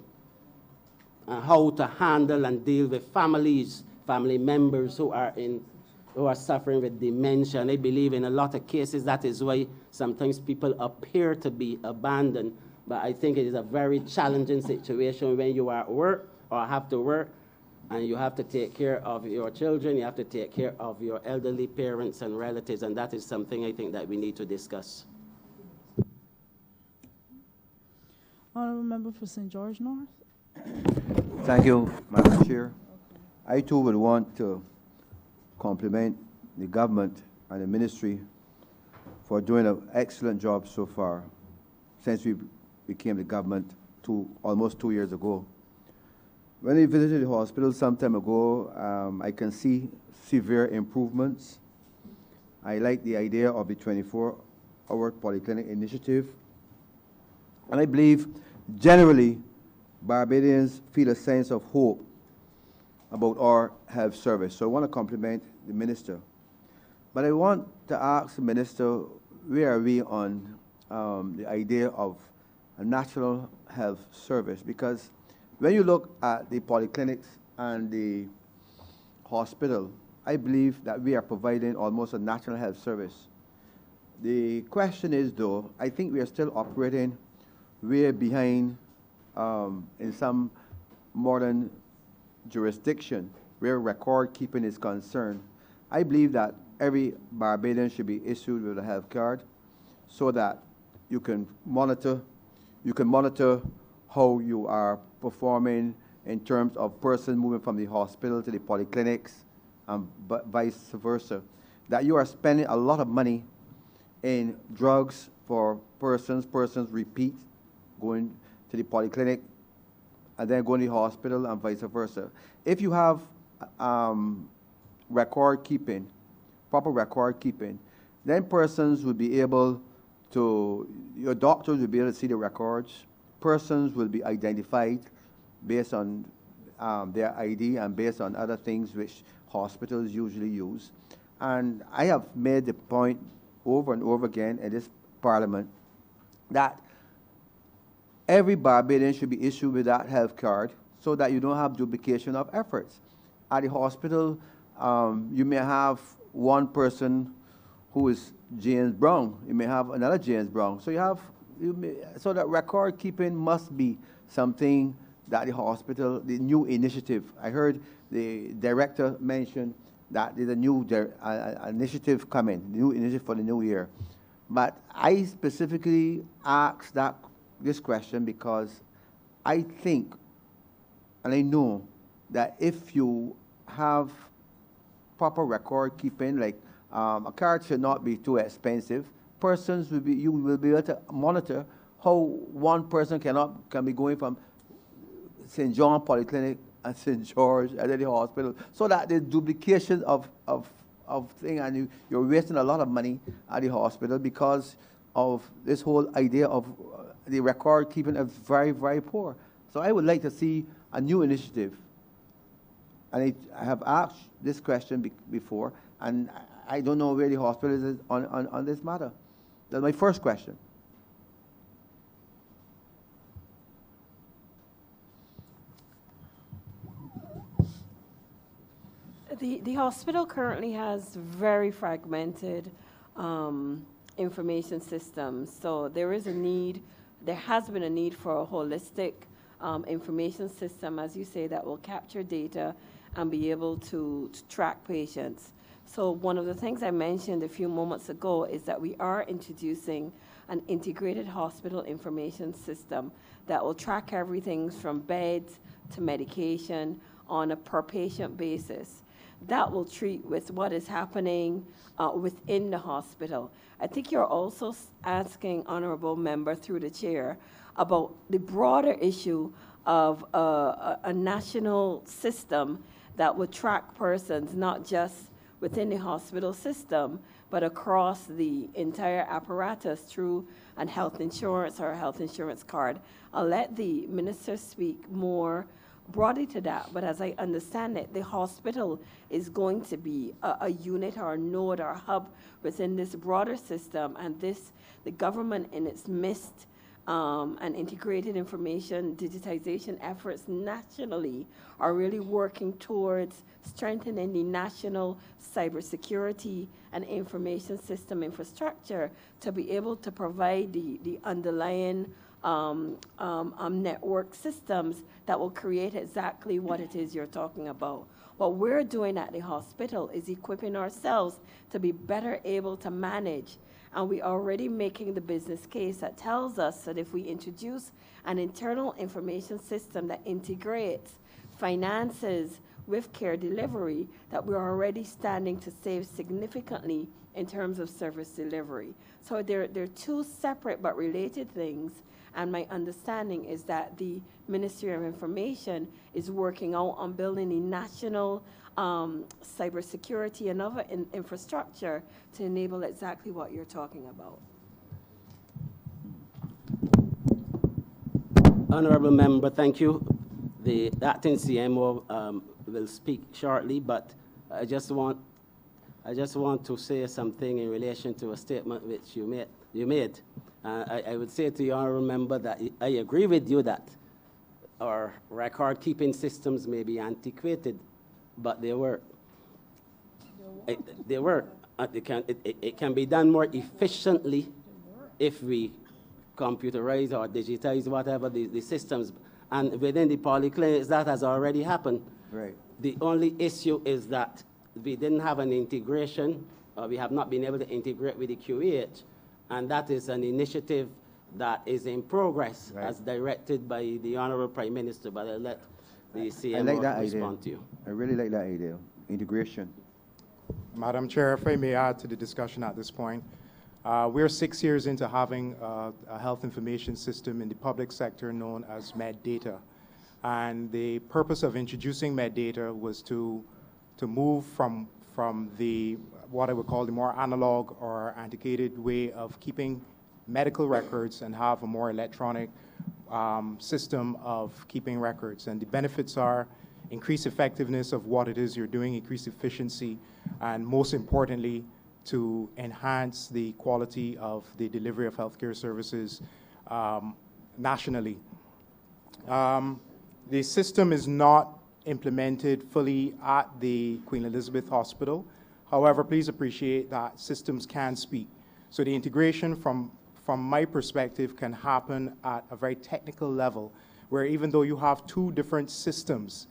[SPEAKER 4] and how to handle and deal with family members who are suffering with dementia. And I believe in a lot of cases that is why sometimes people appear to be abandoned. But I think it is a very challenging situation when you are at work or have to work and you have to take care of your children, you have to take care of your elderly parents and relatives, and that is something I think that we need to discuss.
[SPEAKER 2] Honourable Member for St. George North.
[SPEAKER 17] Thank you, Madam Chair. I too would want to compliment the government and the ministry for doing an excellent job so far since we became the government almost 2 years ago. When I visited the hospital some time ago, I can see severe improvements. I like the idea of the 24-hour polyclinic initiative. And I believe generally, Barbadians feel a sense of hope about our health service. So I want to compliment the minister. But I want to ask the minister, where are we on the idea of a national health service? Because when you look at the polyclinics and the hospital, I believe that we are providing almost a national health service. The question is, though, I think we are still operating way behind in some modern jurisdiction where record keeping is concerned. I believe that every Barbadian should be issued with a health card so that you can monitor how you are performing in terms of person moving from the hospital to the polyclinics and vice versa. That you are spending a lot of money in drugs for persons repeat going to the polyclinic and then going to the hospital and vice versa. If you have record keeping, proper record keeping, then persons will be able to, your doctors will be able to see the records, persons will be identified based on their ID and based on other things which hospitals usually use. And I have made the point over and over again in this parliament that every Barbadian should be issued with that health card so that you don't have duplication of efforts. At the hospital, you may have one person who is James Brown. You may have another James Brown. So so that record keeping must be something that the hospital, the new initiative. I heard the director mention that there's a new initiative coming, new initiative for the new year. But I specifically asked this question because I think, and I know, that if you have proper record keeping, like a card should not be too expensive, you will be able to monitor how one person can be going from St. John Polyclinic and St. George and then the hospital, so that there's duplication of things, and you're wasting a lot of money at the hospital because of this whole idea of the record keeping is very, very poor. So I would like to see a new initiative. And I have asked this question before, and I don't know where the hospital is on this matter. That's my first question.
[SPEAKER 9] The hospital currently has very fragmented information systems. So there has been a need for a holistic information system, as you say, that will capture data and be able to track patients. So one of the things I mentioned a few moments ago is that we are introducing an integrated hospital information system that will track everything from beds to medication on a per patient basis. That will treat with what is happening within the hospital. I think you're also asking, Honorable Member, through the chair, about the broader issue of a national system that would track persons, not just within the hospital system, but across the entire apparatus through a health insurance or a health insurance card. I'll let the minister speak more broadly to that, but as I understand it, the hospital is going to be a unit or a node or a hub within this broader system, and the government in its midst and integrated information digitization efforts nationally are really working towards strengthening the national cybersecurity and information system infrastructure to be able to provide the underlying network systems that will create exactly what it is you're talking about. What we're doing at the hospital is equipping ourselves to be better able to manage, and we're already making the business case that tells us that if we introduce an internal information system that integrates finances with care delivery, that we're already standing to save significantly in terms of service delivery. So they're two separate but related things. And my understanding is that the Ministry of Information is working out on building a national cybersecurity and other infrastructure to enable exactly what you're talking about.
[SPEAKER 4] Honorable member, thank you. The acting CMO will speak shortly, but I just want to say something in relation to a statement which you made. I would say to the honorable member that I agree with you that our record-keeping systems may be antiquated, but they work. They work. It can be done more efficiently if we computerize or digitize whatever the systems. And within the polyclinics, that has already happened.
[SPEAKER 17] Right.
[SPEAKER 4] The only issue is that we didn't have an integration, or we have not been able to integrate with the QEH, and that is an initiative that is in progress,
[SPEAKER 17] Right.
[SPEAKER 4] as directed by the Honorable Prime Minister, but I'll let the CMO
[SPEAKER 17] I like that
[SPEAKER 4] respond
[SPEAKER 17] idea.
[SPEAKER 4] to you.
[SPEAKER 17] I really like that idea, integration.
[SPEAKER 13] Madam Chair, if I may add to the discussion at this point, we're 6 years into having a health information system in the public sector known as MedData. And the purpose of introducing MedData was to move from the, what I would call the more analog or antiquated way of keeping medical records and have a more electronic system of keeping records. And the benefits are increased effectiveness of what it is you're doing, increased efficiency, and most importantly, to enhance the quality of the delivery of healthcare services nationally. The system is not implemented fully at the Queen Elizabeth Hospital. However, please appreciate that systems can speak. So the integration from my perspective can happen at a very technical level, where even though you have two different systems,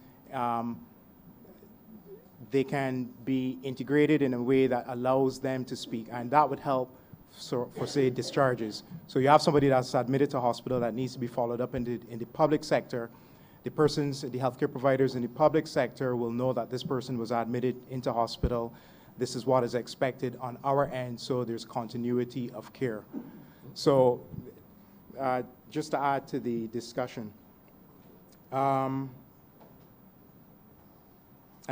[SPEAKER 13] they can be integrated in a way that allows them to speak, and that would help for say, discharges. So you have somebody that's admitted to hospital that needs to be followed up in the public sector. The healthcare providers in the public sector will know that this person was admitted into hospital. This is what is expected on our end, so there's continuity of care. So just to add to the discussion. And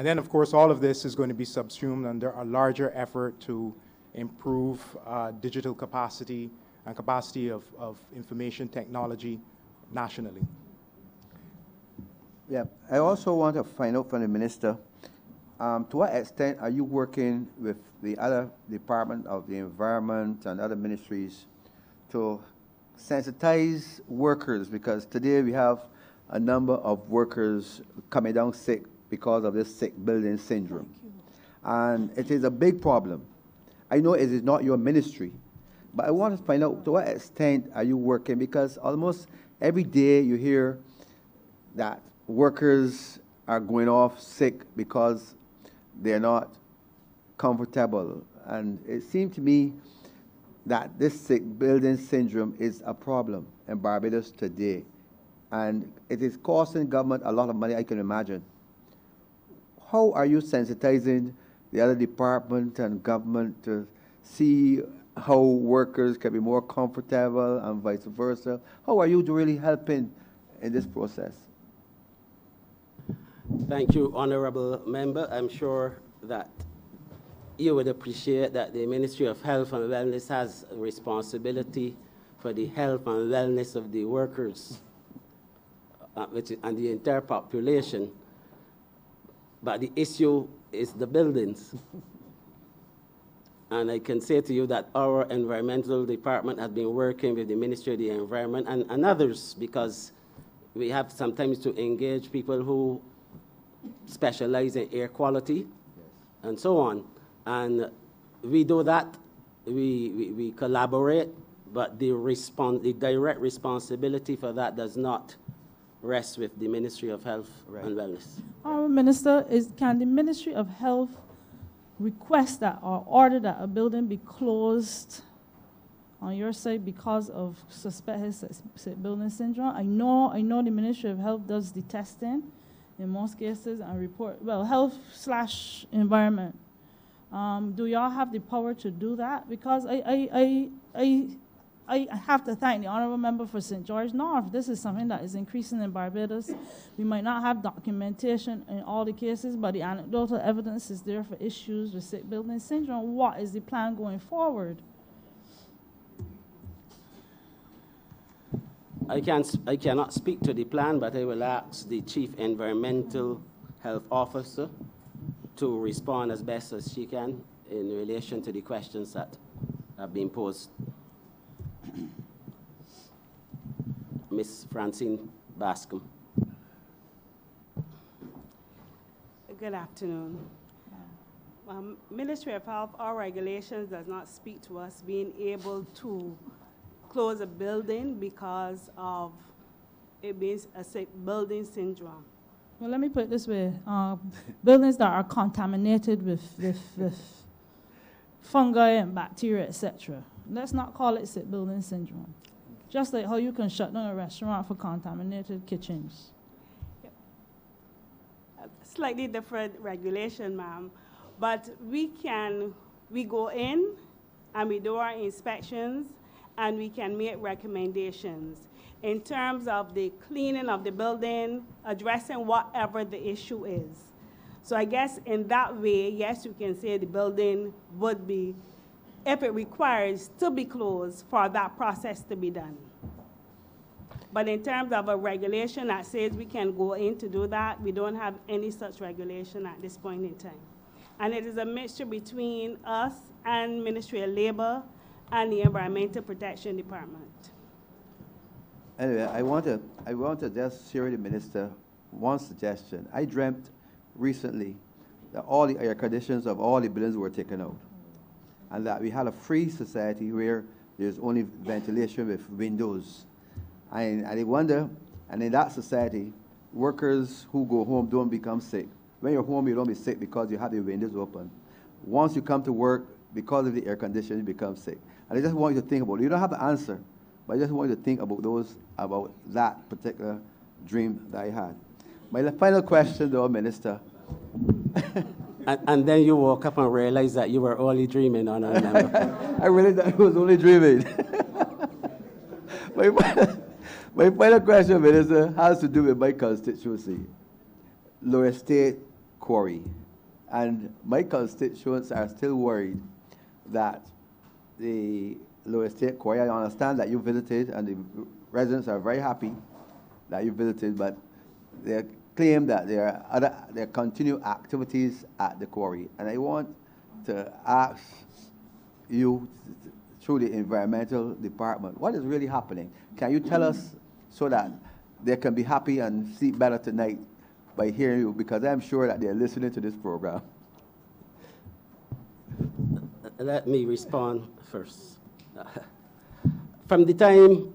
[SPEAKER 13] then, of course, all of this is going to be subsumed under a larger effort to improve digital capacity and capacity of information technology nationally.
[SPEAKER 17] Yeah, I also want to find out from the minister, to what extent are you working with the other Department of the Environment and other ministries to sensitize workers? Because today we have a number of workers coming down sick because of this sick building syndrome. And it is a big problem. I know it is not your ministry, but I want to find out to what extent are you working, because almost every day you hear that workers are going off sick because they're not comfortable. And it seemed to me that this sick building syndrome is a problem in Barbados today. And it is costing government a lot of money, I can imagine. How are you sensitizing the other department and government to see how workers can be more comfortable and vice versa? How are you really helping in this process?
[SPEAKER 4] Thank you, honorable member. I'm sure that you would appreciate that the Ministry of Health and Wellness has a responsibility for the health and wellness of the workers and the entire population. But the issue is the buildings. And I can say to you that our environmental department has been working with the Ministry of the Environment and others, because we have sometimes to engage people who specialize in air quality and so on. And we do that, we collaborate, but the direct responsibility for that does not rest with the Ministry of Health and Wellness.
[SPEAKER 2] Minister, can the Ministry of Health request that or order that a building be closed on your side because of suspected building syndrome? I know the Ministry of Health does the testing in most cases and report, well, health/environment. Do y'all have the power to do that? Because I have to thank the honorable member for St. George North. This is something that is increasing in Barbados. We might not have documentation in all the cases, but the anecdotal evidence is there for issues with sick building syndrome. What is the plan going forward?
[SPEAKER 4] I cannot speak to the plan, but I will ask the Chief Environmental Health Officer to respond as best as she can in relation to the questions that have been posed. Ms. Francine Bascom.
[SPEAKER 18] Good afternoon. Ministry of Health, our regulations does not speak to us being able to close a building because of it being a sick building syndrome.
[SPEAKER 2] Well, let me put it this way. Buildings that are contaminated with fungi and bacteria, etc. Let's not call it sick building syndrome. Just like how you can shut down a restaurant for contaminated kitchens.
[SPEAKER 18] Slightly different regulation, ma'am. But we go in and we do our inspections and we can make recommendations in terms of the cleaning of the building, addressing whatever the issue is. So I guess in that way, yes, you can say the building would be, if it requires to be closed, for that process to be done. But in terms of a regulation that says we can go in to do that, we don't have any such regulation at this point in time. And it is a mixture between us and Ministry of Labor and the Environmental Protection Department.
[SPEAKER 17] Anyway, I want to just share with the minister one suggestion. I dreamt recently that all the air conditions of all the buildings were taken out, and that we had a free society where there's only ventilation with windows. And I wonder, and in that society, workers who go home don't become sick. When you're home, you don't be sick because you have your windows open. Once you come to work, because of the air conditioning, you become sick. And I just want you to think about it. You don't have the answer, but I just want you to think about that particular dream that I had. My final question, though, Minister.
[SPEAKER 4] And then you woke up and realized that you were only dreaming on a number.
[SPEAKER 17] I really thought I was only dreaming. My final question, Minister, has to do with my constituency, Lower State Quarry. And my constituents are still worried that the Lower State Quarry, I understand that you visited and the residents are very happy that you visited, but they claim that there are continued activities at the quarry. And I want to ask you, through the Environmental Department, what is really happening? Can you tell us so that they can be happy and sleep better tonight by hearing you, because I'm sure that they're listening to this program?
[SPEAKER 4] Let me respond first. From the time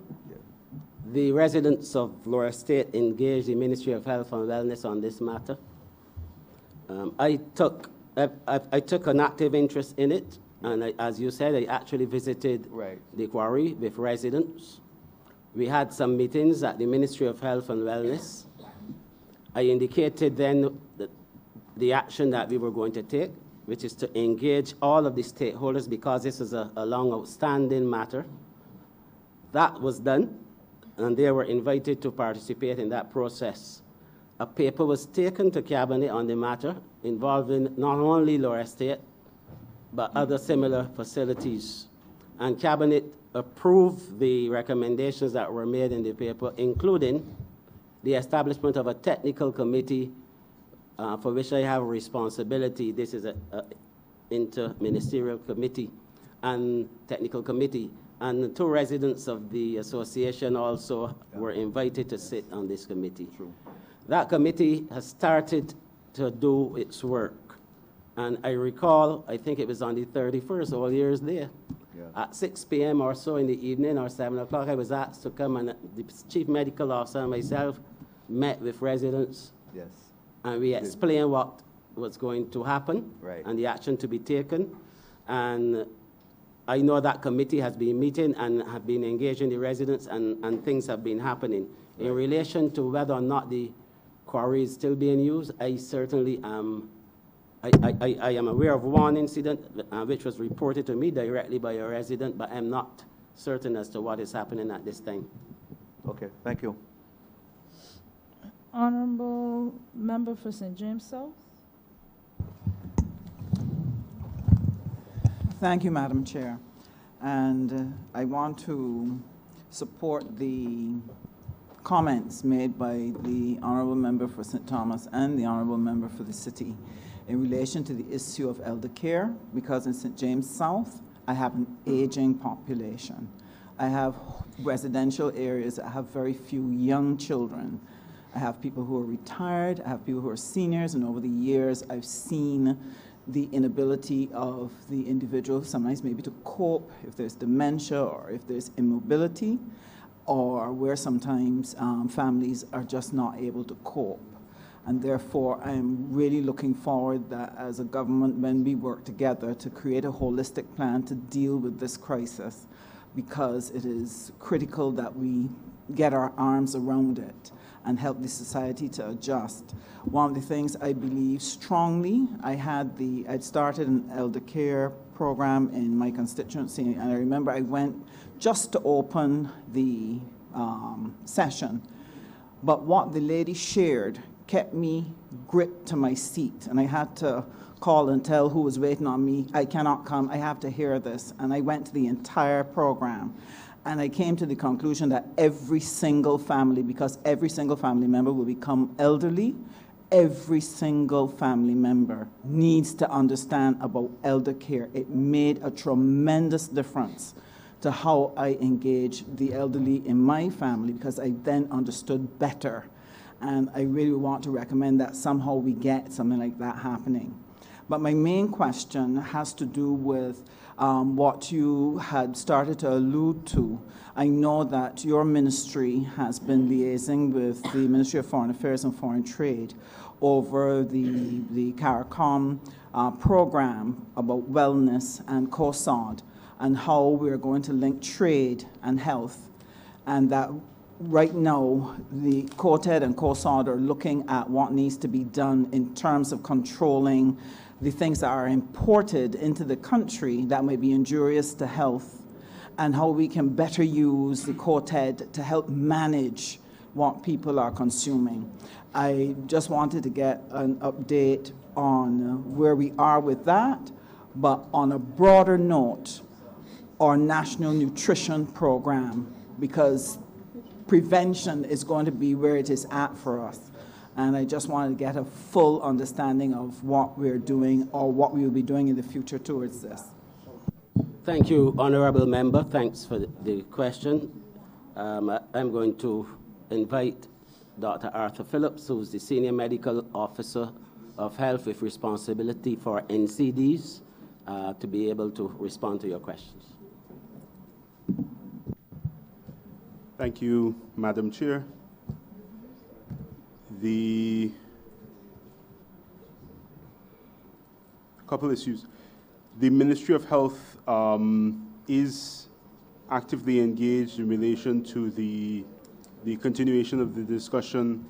[SPEAKER 4] the residents of Lower State engaged the Ministry of Health and Wellness on this matter, I took an active interest in it, and as you said, I actually visited the quarry with residents. We had some meetings at the Ministry of Health and Wellness. I indicated then the action that we were going to take, which is to engage all of the stakeholders, because this is a long outstanding matter. That was done, and they were invited to participate in that process. A paper was taken to Cabinet on the matter, involving not only Lower Estate, but other similar facilities. And Cabinet approved the recommendations that were made in the paper, including the establishment of a technical committee for which I have responsibility. This is an inter-ministerial committee and technical committee. And 2 residents of the association also were invited to sit on this committee. That committee has started to do its work. And I recall, I think it was on the 31st, all years there. At 6 p.m. or so in the evening, or 7 o'clock, I was asked to come, and the chief medical officer and myself met with residents.
[SPEAKER 17] Yes.
[SPEAKER 4] And we explained what was going to happen and the action to be taken. And I know that committee has been meeting and have been engaging the residents, and things have been happening. In relation to whether or not the quarry is still being used, I certainly am. I am aware of one incident which was reported to me directly by a resident, but I'm not certain as to what is happening at this time.
[SPEAKER 17] Okay, thank you.
[SPEAKER 2] Honorable Member for St. James South.
[SPEAKER 19] Thank you, Madam Chair. And I want to support the comments made by the Honourable Member for St. Thomas and the Honourable Member for the City in relation to the issue of elder care, because in St. James South, I have an aging population. I have residential areas that have very few young children. I have people who are retired, I have people who are seniors, and over the years, I've seen the inability of the individual sometimes maybe to cope if there's dementia or if there's immobility, or where sometimes families are just not able to cope. And therefore, I'm really looking forward that as a government, when we work together to create a holistic plan to deal with this crisis, because it is critical that we get our arms around it and help the society to adjust. One of the things I believe strongly, I'd started an elder care program in my constituency, and I remember I went just to open the session. But what the lady shared kept me gripped to my seat, and I had to call and tell who was waiting on me, I cannot come, I have to hear this. And I went to the entire program. And I came to the conclusion that every single family, because every single family member will become elderly, every single family member needs to understand about elder care. It made a tremendous difference to how I engage the elderly in my family, because I then understood better. And I really want to recommend that somehow we get something like that happening. But my main question has to do with what you had started to allude to. I know that your ministry has been liaising with the Ministry of Foreign Affairs and Foreign Trade over the CARICOM program about wellness and COSOD, and how we're going to link trade and health, and that right now, the COTED and COSOD are looking at what needs to be done in terms of controlling the things that are imported into the country that may be injurious to health, and how we can better use the COTED to help manage what people are consuming. I just wanted to get an update on where we are with that, but on a broader note, our national nutrition program, because prevention is going to be where it is at for us. And I just wanted to get a full understanding of what we're doing or what we will be doing in the future towards this.
[SPEAKER 4] Thank you, Honourable Member. Thanks for the question. I'm going to invite Dr. Arthur Phillips, who's the Senior Medical Officer of Health with responsibility for NCDs, to be able to respond to your questions.
[SPEAKER 20] Thank you, Madam Chair. A couple issues. The Ministry of Health is actively engaged in relation to the continuation of the discussion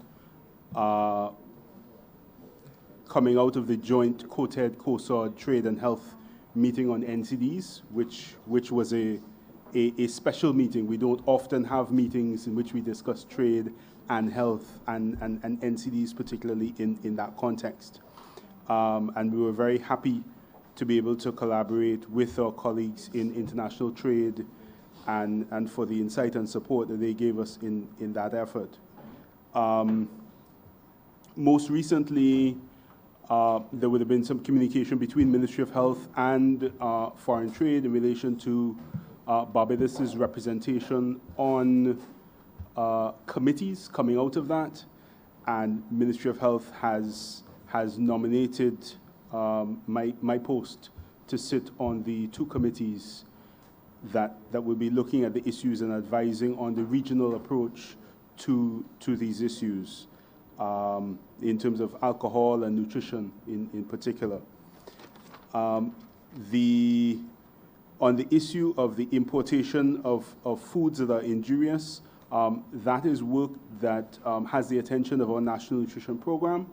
[SPEAKER 20] coming out of the joint COTED, COSOD Trade and Health meeting on NCDs, which was a special meeting. We don't often have meetings in which we discuss trade and health and NCDs, particularly in that context. And we were very happy to be able to collaborate with our colleagues in international trade and for the insight and support that they gave us in that effort. Most recently, there would have been some communication between Ministry of Health and Foreign Trade in relation to Barbados's representation on committees coming out of that, and Ministry of Health has nominated my post to sit on the two committees that will be looking at the issues and advising on the regional approach to these issues in terms of alcohol and nutrition in particular. On the issue of the importation of foods that are injurious, that is work that has the attention of our National Nutrition Program,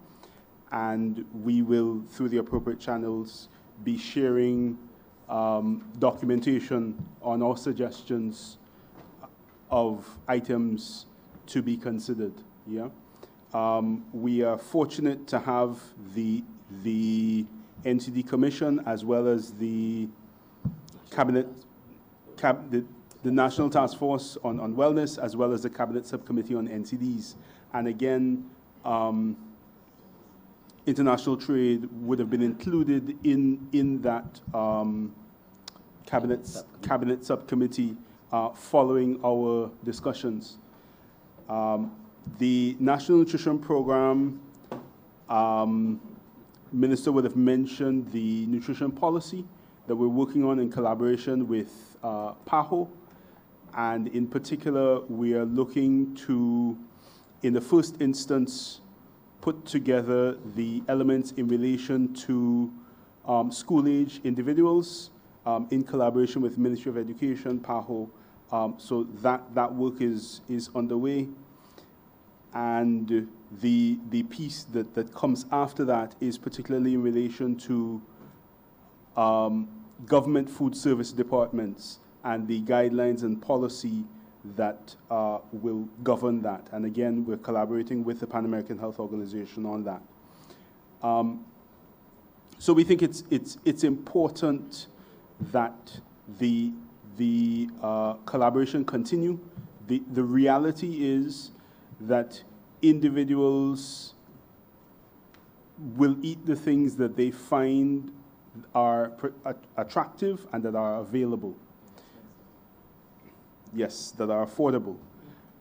[SPEAKER 20] and we will, through the appropriate channels, be sharing documentation on our suggestions of items to be considered. Yeah, we are fortunate to have the NCD Commission as well as the Cabinet the National Task Force on Wellness, as well as the Cabinet Subcommittee on NCDs. And again, international trade would have been included in that cabinet subcommittee following our discussions. The National Nutrition Program, Minister would have mentioned the nutrition policy that we're working on in collaboration with PAHO. And in particular, we are looking to, in the first instance, put together the elements in relation to school-age individuals in collaboration with Ministry of Education, PAHO. So that work is underway. And the piece that comes after that is particularly in relation to government food service departments and the guidelines and policy that will govern that. And again, we're collaborating with the Pan American Health Organization on that. So we think it's important that the collaboration continue. The reality is that individuals will eat the things that they find are attractive and that are available. Yes, that are affordable.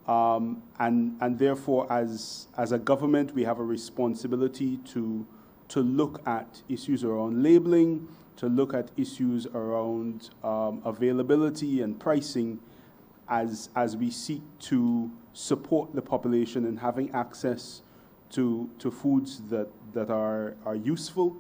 [SPEAKER 20] And therefore, as a government, we have a responsibility to look at issues around labeling, to look at issues around availability and pricing as we seek to support the population in having access to foods that are useful